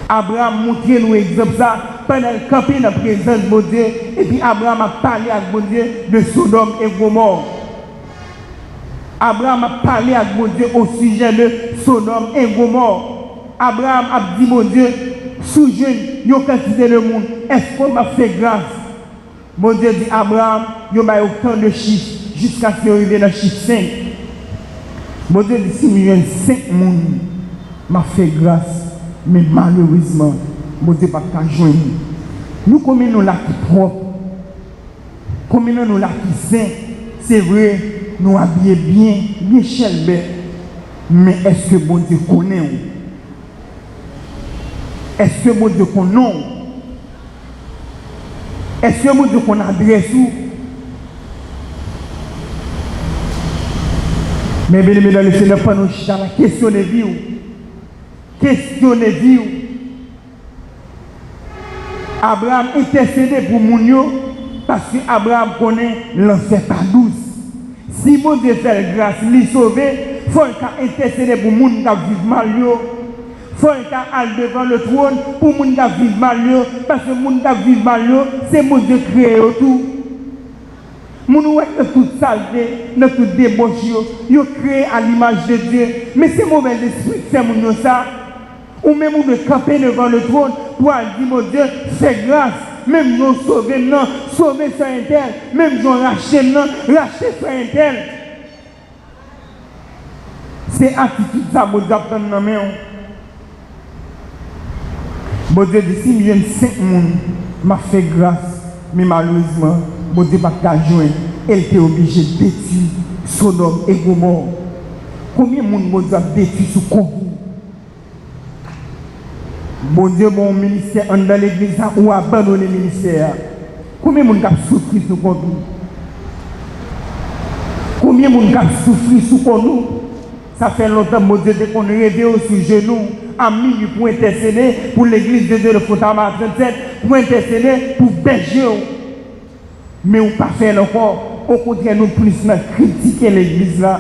Abraham montre nous exemple ça pendant le camper dans la présence de bon Dieu. Et puis Abraham a parlé avec bon Dieu de Sodome et Gomorrhe. Abraham a parlé avec bon Dieu au sujet de Sodome et Gomorrhe. Abraham a dit bon Dieu, sous jeune, il a quantité de monde. Est-ce qu'on m'a fait grâce? Mon Dieu dit Abraham, il y a autant de chiffres jusqu'à ce qu'il arrive dans le chiffre 5. Mon Dieu dit si il y a 5 personnes, m'a fait grâce. Mais malheureusement, mon Dieu n'a pas joindre. Nous, combien nous là qui propre, combien nous là qui saint, c'est vrai, nous habillons bien, bien chelbé. Mais est-ce que bon Dieu connaît? Est-ce que mon Dieu connaît? Est-ce que mon Dieu qu'on adresse? Mais bien aimé dans le Seigneur, pas nous dans la question de vie. Questionnez vie. Abraham intercédé pour Mounio parce que Abraham connaît l'enfer pas douce. Si mon Dieu fait grâce, lui sauver, il faut intercéder pour moun qui vivent mal. Il faut aller devant le trône pour moun ka vivre mal parce que moun ka vivre mal c'est mon Dieu créé tout. Moun ouais toute saleté, dans toute débauche yo créé à l'image de Dieu, mais c'est mauvais esprit c'est moun ça. Ou même on de camper devant le trône pour dire mon Dieu, fais grâce. Même nous sauver, non, sauver sur un tel. Même nous racheter, non, racheter sur un tel. C'est attitude ça, mon Dieu, prendre dans la main. Mon Dieu dit, si je viens 5 personnes, m'a fait grâce, mais malheureusement, mon Dieu n'a pas joint. Elle était obligée de détruire Sodome et Gomorrhe. Combien de monde, mon Dieu, a détruit sous concours? Bon Dieu, mon ministère, on dans l'église ou abandonné le ministère. Combien de monde a souffert sous contre nous? Combien de monde a souffert sous contre nous? Ça fait longtemps, mon Dieu, qu'on rêvait sur genoux, à minuit pour intercéder pour l'église de Dieu, le Fotama 37, pour intercéder pour berger. Mais on ne pas faire encore. Au contraire, nous plus critiquer l'église là.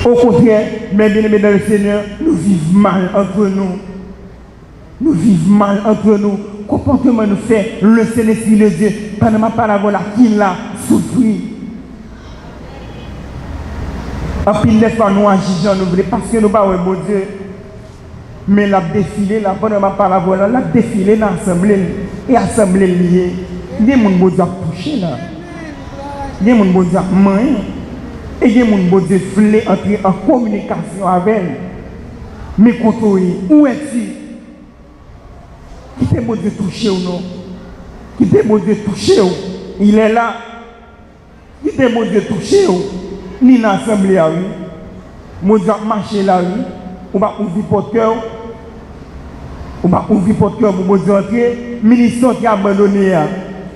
Au contraire, mes bien-aimés dans le Seigneur, nous vivons mal entre nous. Nous vivons mal entre nous. Comportement nous fait le Saint-Esprit de Dieu. Pendant ma parole, qui l'a souffert. En pile de fois, nous agissons, nous voulons parce que nous pas bon Dieu. Mais la défilé, la bonne ma parole, la défilé dans l'assemblée et l'assemblée liée. Il y a des gens qui ont touché là. Il y a des gens qui ont main. Et il y a des gens qui veulent entrer en communication avec elle. Mais quand où es-tu? Qui t'est bon de toucher ou non? Qui t'est bon de toucher ou? Il est là. Qui t'est bon de toucher ou? Ni dans l'assemblée à lui. Moi, je marche là, oui. On va ouvrir porte-cœur. On va ouvrir porte-cœur pour vous entrer. Ministre qui a abandonné.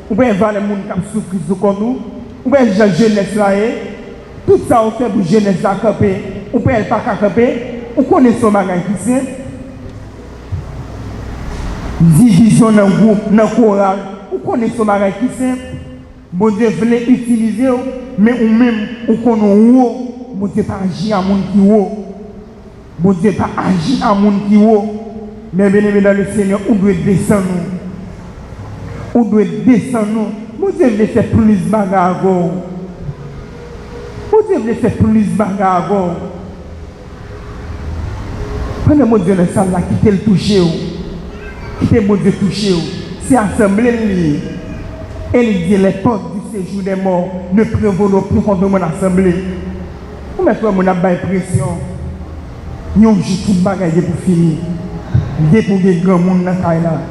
On va voir les gens qui ont souffert sur nous. On va voir la jeunesse là. Tout ça, on fait pour la jeunesse à camper. On peut pas camper. On connaît son bagage qui c'est. Division dans le groupe, dans le choral. On connaît son bagage qui c'est. Bon Dieu voulait utiliser, mais ou même, on connaît où. Bon Dieu pas agir à monde qui haut. Bon Dieu pas agir à monde qui haut. Mais bien aimé dans le Seigneur, on doit descendre. On doit descendre. Bon Dieu veut faire plus de bagarre. Bon Dieu veut faire plus de bagarre. Pendant mon Dieu dans salle là, qui t'a le touché, qui t'a mon Dieu touché, c'est assemblée liée. Elle dit les portes du séjour des morts ne prévaudront plus contre mon assemblée. Vous mettez mon pression. Nous jouons tout le bagage pour finir. Nous pour les grands monde dans la là.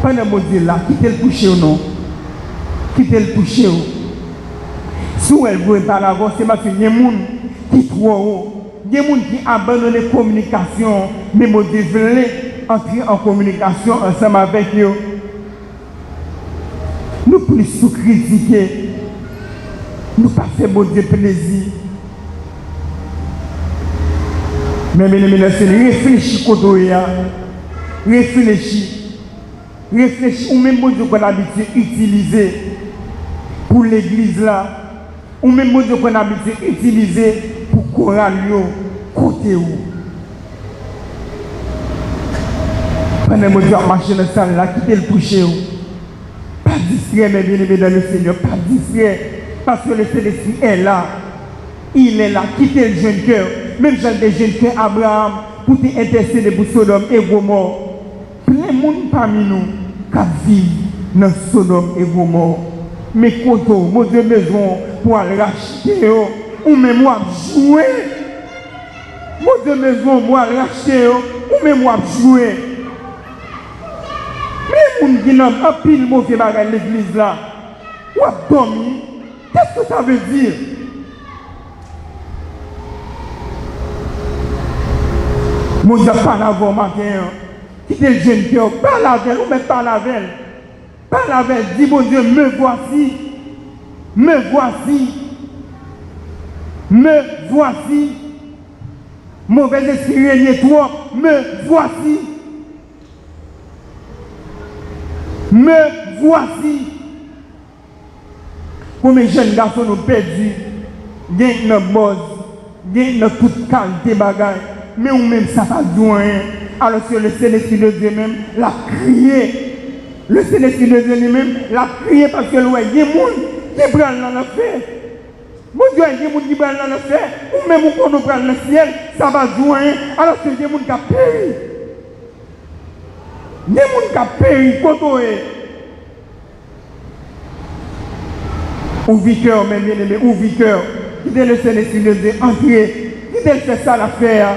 Pendant mon Dieu là, qui t'a le touché ou non? Qui t'a le touché ou? Si elle veut pas l'avoir, c'est parce qu'il y a des gens qui trop haut. Il y a des gens qui abandonnent la communication, mais mon Dieu veut entrer en communication ensemble avec eux. Nous plus sous critiquer, nous pas faire mon Dieu plaisir. Mais réfléchis quand réfléchis, ou même mon Dieu qu'on a habitué utiliser pour l'église là, ou même mon Dieu qu'on a habitué utiliser pour choral côté où. Pendant mon Dieu a marché dans la salle là, qui le toucher où. Pas distrait, mes bien-aimés dans le Seigneur, pas distrait. Parce que le Saint-Esprit est là. Il est là. Quittez le jeune cœur. Même j'ai des jeunes cœurs Abraham pour t'intercéder pour Sodome et Gomorrhe. Plein de monde parmi nous qui vivent dans Sodome et Gomorrhe. Mais quand mon Dieu besoin pour aller racheter, ou même moi jouer. Mon Dieu besoin pour aller racheter, ou même moi jouer. Mais les gens qui n'ont pas pile mauvais bagage l'église là, ou à dormir, qu'est-ce que ça veut dire? Mon Dieu parle avant matin, quittez le jeune cœur, parle avec elle, ou même parle avec elle. Parle avec elle, dis mon Dieu, me voici, me voici, me voici. Mauvais esprit régné toi, me voici. Me voici. Pour mes jeunes garçons nous perdus, gagne notre base, il y a toute qualité bagaille, mais ou même ça pas du rien. Alors que le Saint-Esprit de Dieu même l'a crié. Le Saint-Esprit de Dieu lui-même l'a crié parce que il y a des gens qui prennent dans le fait. Mon Dieu, il y a des gens qui prennent dans le fait, ou même quand on prend le ciel, ça va du rien. Alors que il y a des gens qui ont péri. Il y a des gens qui ont péri quand on est. Ouvre cœur, mes bien-aimés, ouvre cœur. Quittez le Saint-Esprit de Dieu, entrez. Quittez fait ça l'affaire.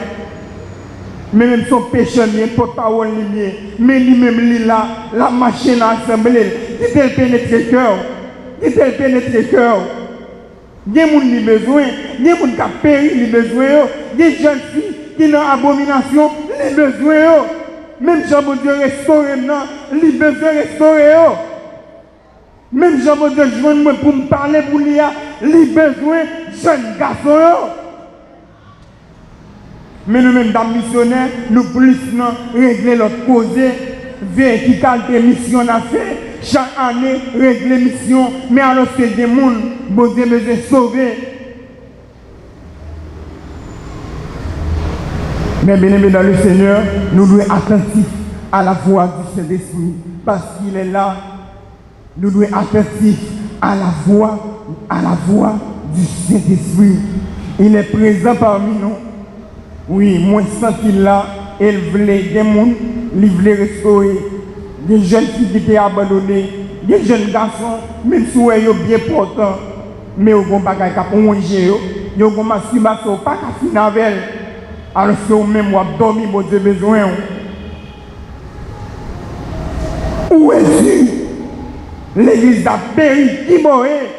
Mais même son péché, porte-parole, mais lui-même, il là, la machine à assembler. Quittez le pénétrer le cœur. Quittez le pénétrer le cœur. Il y a des gens qui ont besoin. Il y a des gens qui ont péri, ils ont besoin. Il y a des jeunes filles qui ont abomination, ils ont besoin. Même Jean-Dieu restaurer, ils ont besoin de restaurer. Même Jean-Dieu, je veux pour me parler pour lui, il a besoin de jeunes garçons. Mais nous-mêmes, dans missionnaires, nous plus régler notre cause, verticale des missions à faire. Chaque année, régler mission. Mais alors que des gens, bon Dieu me sauver. Mais bien aimé dans le Seigneur, nous devons être attentifs à la voix du Saint-Esprit. Parce qu'il est là. Nous devons être attentifs à la voix du Saint-Esprit. Il est présent parmi nous. Oui, moi, sans qu'il là, elle voulait des gens, il voulait restaurer. Des jeunes filles qui étaient abandonnées, des jeunes garçons, même si ils sont bien portants, mais ils n'ont pas de manger, ils ont masturbation, pas de finir avec elle. Alors que vous-même, vous avez dormi, vous avez besoin. Où es-tu? L'église a péri, qui mourrait?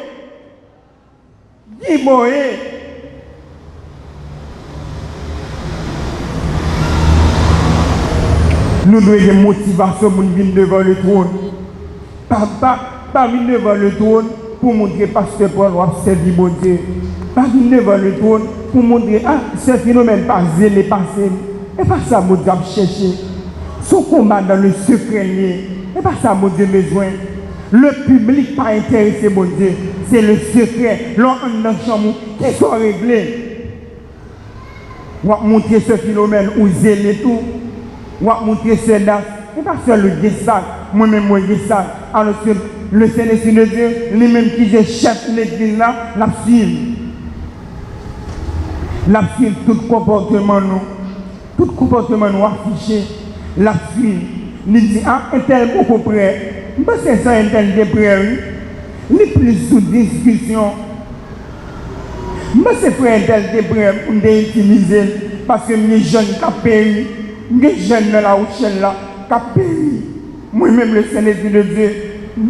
Qui mourrait? Nous devons avoir des motivations pour venir devant le trône. Pas venir devant le trône pour montrer que pasteur Paul va servir mon Dieu. Pas venir devant le trône pour montrer ce phénomène pas zélé, passé. Et pas ça, mon Dieu, a cherché. Son combat dans le secret lié. Et pas ça, mon Dieu, besoin. Le public pas intéressé, mon Dieu. C'est le secret. L'on dans la chambre qui soit réglé. On va montrer ce phénomène où zélé tout. On va montrer cela. Ce n'est pas seul le ça. Moi-même, moi, ça. Alors que le Saint-Esprit de Dieu, lui-même qui est chef de l'église là, la suive. La suive tout comportement nous. Tout comportement nous affiché. La suive. Il dit, un tel beaucoup près. Mais c'est ça, un tel de près. Il est plus sous discussion. Mais c'est pour un tel de près pour utiliser. Parce que les jeunes qui ont péri. Les jeunes dans la Rochelle là, qui ont péri. Moi-même, le Saint-Esprit de Dieu,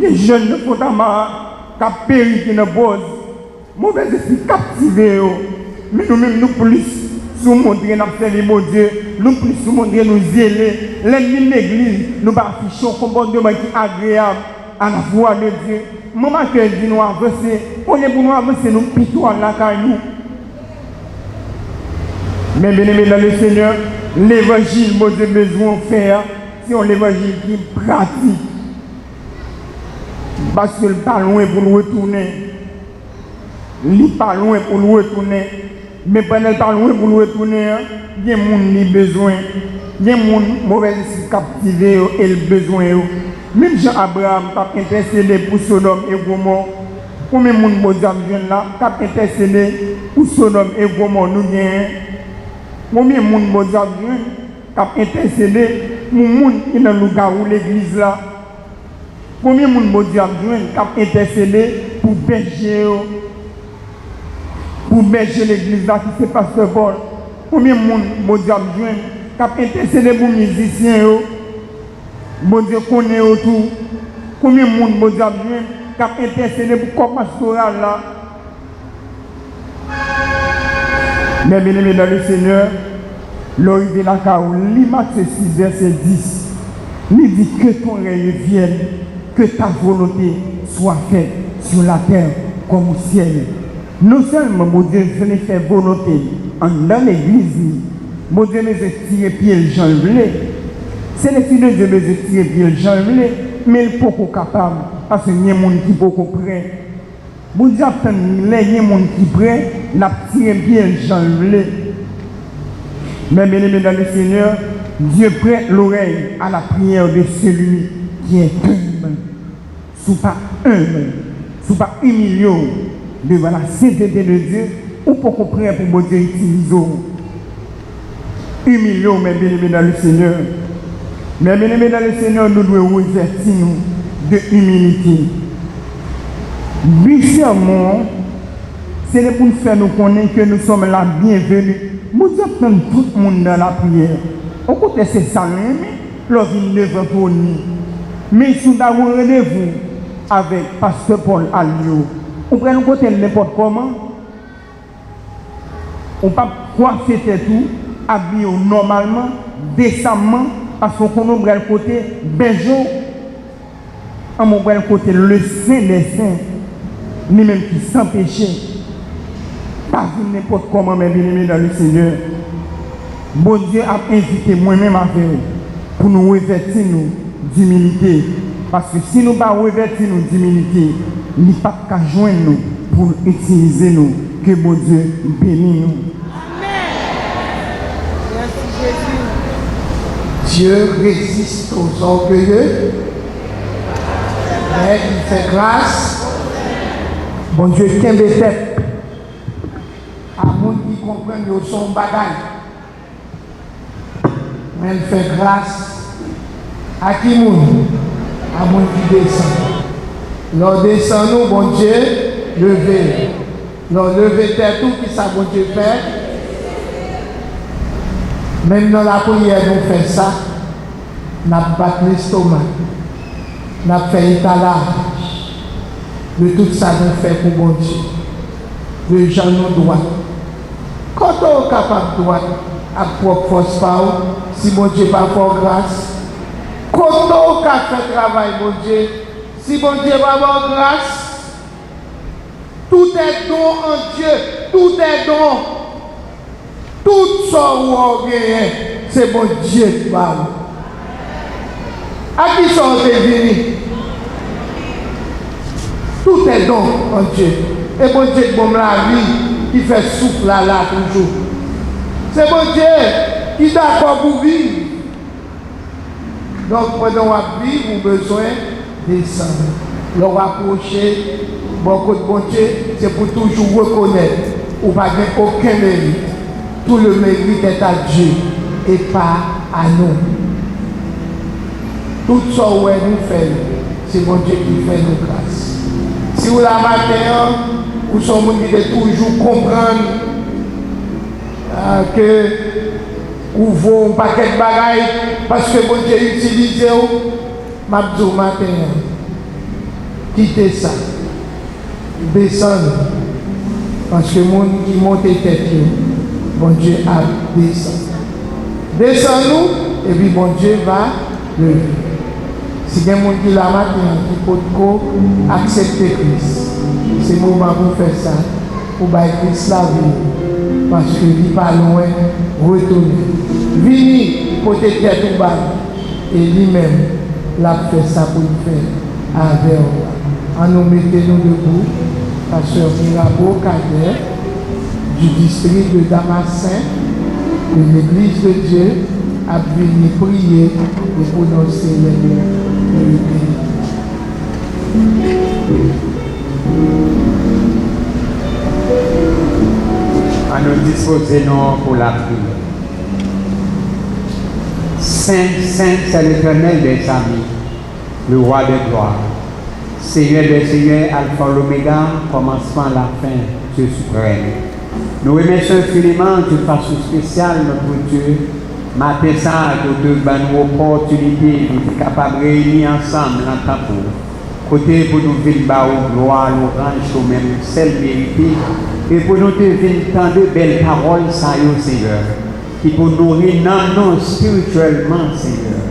les jeunes de Fotama, qui ont péri, qui ne posent. Mauvais esprit captivé. Mais nous-mêmes, nous plus, nous montrer notre service, mon Dieu, nous plus, nous montrer nous zéler. L'ennemi de l'église, nous affichons un comportement qui est agréable à la voix de Dieu. Maman, que dit nous avancer, on est pour nous avancer, nous pitoyons là, car nous. Mais bien aimé dans le Seigneur, l'évangile, mon Dieu, besoin de faire, c'est un évangile qui pratique. Parce qu'il n'est pas loin pour nous retourner. Il n'est pas loin pour nous retourner. Mais pendant qu'il n'est pas loin pour nous retourner, il y a des gens qui ont besoin. Il y a des gens qui ont mauvais captivés et le besoin. Même Jean-Abraham qui a intercédé pour Sodome et Gomorrhe. Combien de gens qui ont intercédé pour Sodome et Gomorrhe nous gagnons? Combien de gens qui ont intercédé pour les gens qui sont dans l'église là? Combien de gens qui ont intercédé pour berger? Pour berger l'église là, qui c'est pasteur Paul? Combien de gens qui ont intercédé pour les musiciens? Bon Dieu connaît autour. Combien de gens qui ont intercédé pour le corps pastoral là? Mais bien aimé dans le Seigneur, l'origine la carou, Matthieu 6, verset 10, il dit que ton règne vienne, que ta volonté soit faite sur la terre comme au ciel. Non seulement mon Dieu venait faire volonté dans l'église, mon Dieu me tiré pied le Jean voulait. C'est le Fils de Dieu me tiré pied le Jean voulait, mais il n'est pas capable parce qu'il y a des gens qui sont prêts. Bon Dieu attend les gens qui sont prêts. n'a tiré bien Jean voulait. Mais bien aimé dans le Seigneur, Dieu prête l'oreille à la prière de celui qui est humble. Sous pas humble, sous pas humilié devant la sainteté de Dieu, ou pour qu'on prie pour mon Dieu utiliser. Humilié, mais bien aimé dans le Seigneur. Mais bien aimé dans le Seigneur, nous devons revêtir de humilité. Bizarrement, c'est pour nous faire nous connaître que nous sommes la bienvenue. Nous attendons tout le monde dans la prière. Au côté c'est ça, lorsqu'il ne veut pas nous. Mais si nous avons un rendez-vous avec Pasteur Paul Alio, on prend nous côté n'importe comment. On ne peut pas coiffer tout, habiller normalement, décemment, parce qu'on connaît le côté béjo, on a le côté le saint des saints, ni même qui sans péché. Pas n'importe comment, mais bien aimé dans le Seigneur. Bon Dieu a invité moi-même à faire pour nous revêtir d'humilité. Parce que si nous ne revêtir d'humilité, il n'y a pas qu'à joindre nous pour utiliser nous. Que bon Dieu bénisse nous. Dieu résiste aux orgueilleux, mais il fait grâce. Bon Dieu tient des têtes à monde qui comprennent que son bagage. Mais il fait grâce à qui monde? À monde qui descend. Lors descend nous, bon Dieu, lever. Lors lever tête tout qui ça bon Dieu fait. Même dans la prière, nous faisons ça. Nous battons l'estomac. Nous faisons l'étalage. De tout ça, nous faisons pour bon Dieu. De gens nous droits. Quand on est capable de droit, à propre force, si bon Dieu n'a pas fort grâce. Quand on fait travail, bon Dieu, si bon Dieu va avoir grâce, tout est don en Dieu. Tout est don. Tout ça où c'est bon Dieu qui parle. À qui sont venus? Tout est don en Dieu. Et bon Dieu qui donne la vie, qui fait souffle là toujours. C'est bon Dieu qui est d'accord pour vivre. Donc pendant qu'on vit, vous avez besoin de descendre. Le rapprocher, beaucoup de bon Dieu, c'est pour toujours reconnaître. Ou pas aucun mérite. Tout le mérite est à Dieu et pas à nous. Tout ça où nous faisons, c'est mon Dieu qui fait nos grâces. Si vous la matin, vous sommes toujours comprendre que vous voulez un paquet de bagailles parce que mon Dieu utilise ma matin. Quittez ça. Descendez. Parce que mon qui monte tête. Bon Dieu a descendu. Descends-nous, et puis bon Dieu va lever. Si il y a des gens qui la matin, qui peut accepter Christ, c'est le moment pour faire ça, pour bailler Christ la vie. Parce qu'il n'est pas loin, retourner. Vini, côté tête ou bas, et lui-même, l'a fait ça pour le faire avec nous. En nous mettons debout, Pasteur Mirabeau Kader, du district de Damascène, de l'église de Dieu, a venu prier et prononcer les noms de l'Église. À nous disposer pour la prière. Saint, Saint, c'est l'Éternel des amis, le roi des gloires. Seigneur des seigneurs, Alpha l'Oméga, commencement à la fin, Dieu suprême. Nous remercions infiniment d'une façon spéciale notre Dieu. Matin ça, nous avons une opportunité de être capables de réunir ensemble dans le temps. Côté pour nous venir au gloire, l'orange, au même celle mérité. Et pour nous venir tant de belles paroles, ça y est, Seigneur. Qui pour nous nourrir spirituellement, Seigneur.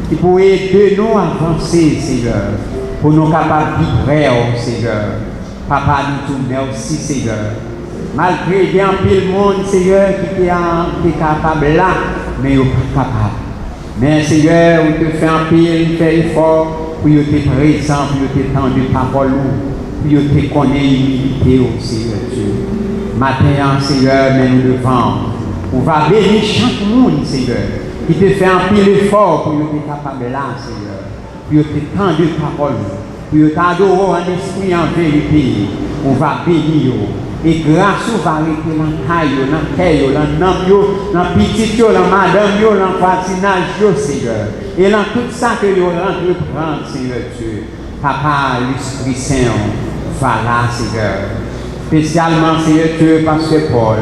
Qui pour aider nous à avancer, Seigneur. Pour nous capables de vivre, Seigneur. Papa, nous tout merci, Seigneur. Malgré bien pile monde, Seigneur, qui est capable là, mais il n'est pas capable. Mais Seigneur, on te fait un pile, fait effort, pour te présent, pour te tendre parole, pour te connaître l'humilité, Seigneur Dieu. Matin, Seigneur, mets-nous devant. On va bénir chaque monde, Seigneur, qui te fait un pile effort pour être capable là, Seigneur. Pour te tendre parole, pour t'adorer en esprit, en vérité. On va bénir. Et grâce au va arrêter dans la caille, dans la caille, dans la dans la petite, dans la madame, dans le voisinage, Seigneur. Et dans tout ça que nous entreprendre, Seigneur Dieu. Papa, l'Esprit Saint, va là, Seigneur. Spécialement, Seigneur Dieu, Pasteur Paul.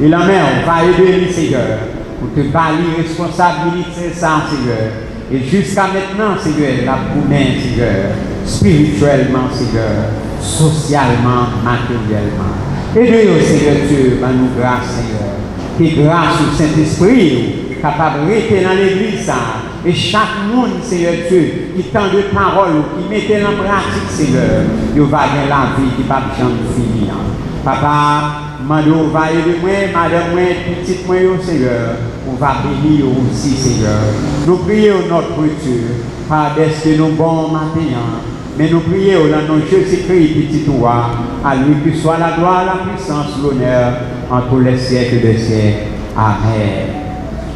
Et la mère, on va aider, Seigneur, pour te balayer responsabilité, ça, Seigneur. Et jusqu'à maintenant, Seigneur, la promesse, Seigneur, spirituellement, Seigneur, socialement, matériellement. Aidez-nous, Seigneur Dieu, par nous grâce, Seigneur. Que grâce au Saint-Esprit, capable de rester dans l'église, et chaque monde, Seigneur Dieu, qui tend de paroles, qui mettait en pratique, Seigneur, il va gagner la vie qui ne va jamais finir. Papa, Mado va aider moi, madame moi, petite moi, Seigneur. On va bénir aussi, Seigneur. Nous prions notre Dieu, par-dessus nos bons matins. Mais nous prions dans nos Jésus-Christ, petit roi, à lui que soit la gloire, la puissance, l'honneur, en tous les siècles des siècles. Amen.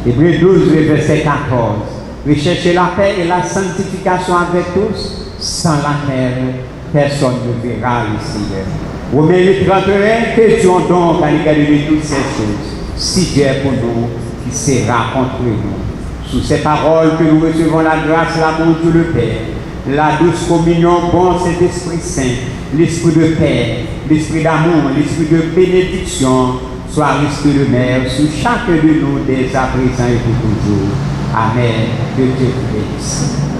Hébreux 12, verset 14. Recherchez la paix et la sanctification avec tous, sans laquelle personne ne verra le Seigneur. Romains 8, 31, faisions donc à l'égard de toutes ces choses, si Dieu est pour nous, qui sera contre nous. Sous ces paroles que nous recevons la grâce, l'amour de le Père, la douce communion, bon Saint-Esprit Saint, l'esprit de paix, l'esprit d'amour, l'esprit de bénédiction, soit l'esprit de mer sur chacun de nous dès à présent et pour toujours. Amen. Que Dieu te bénisse.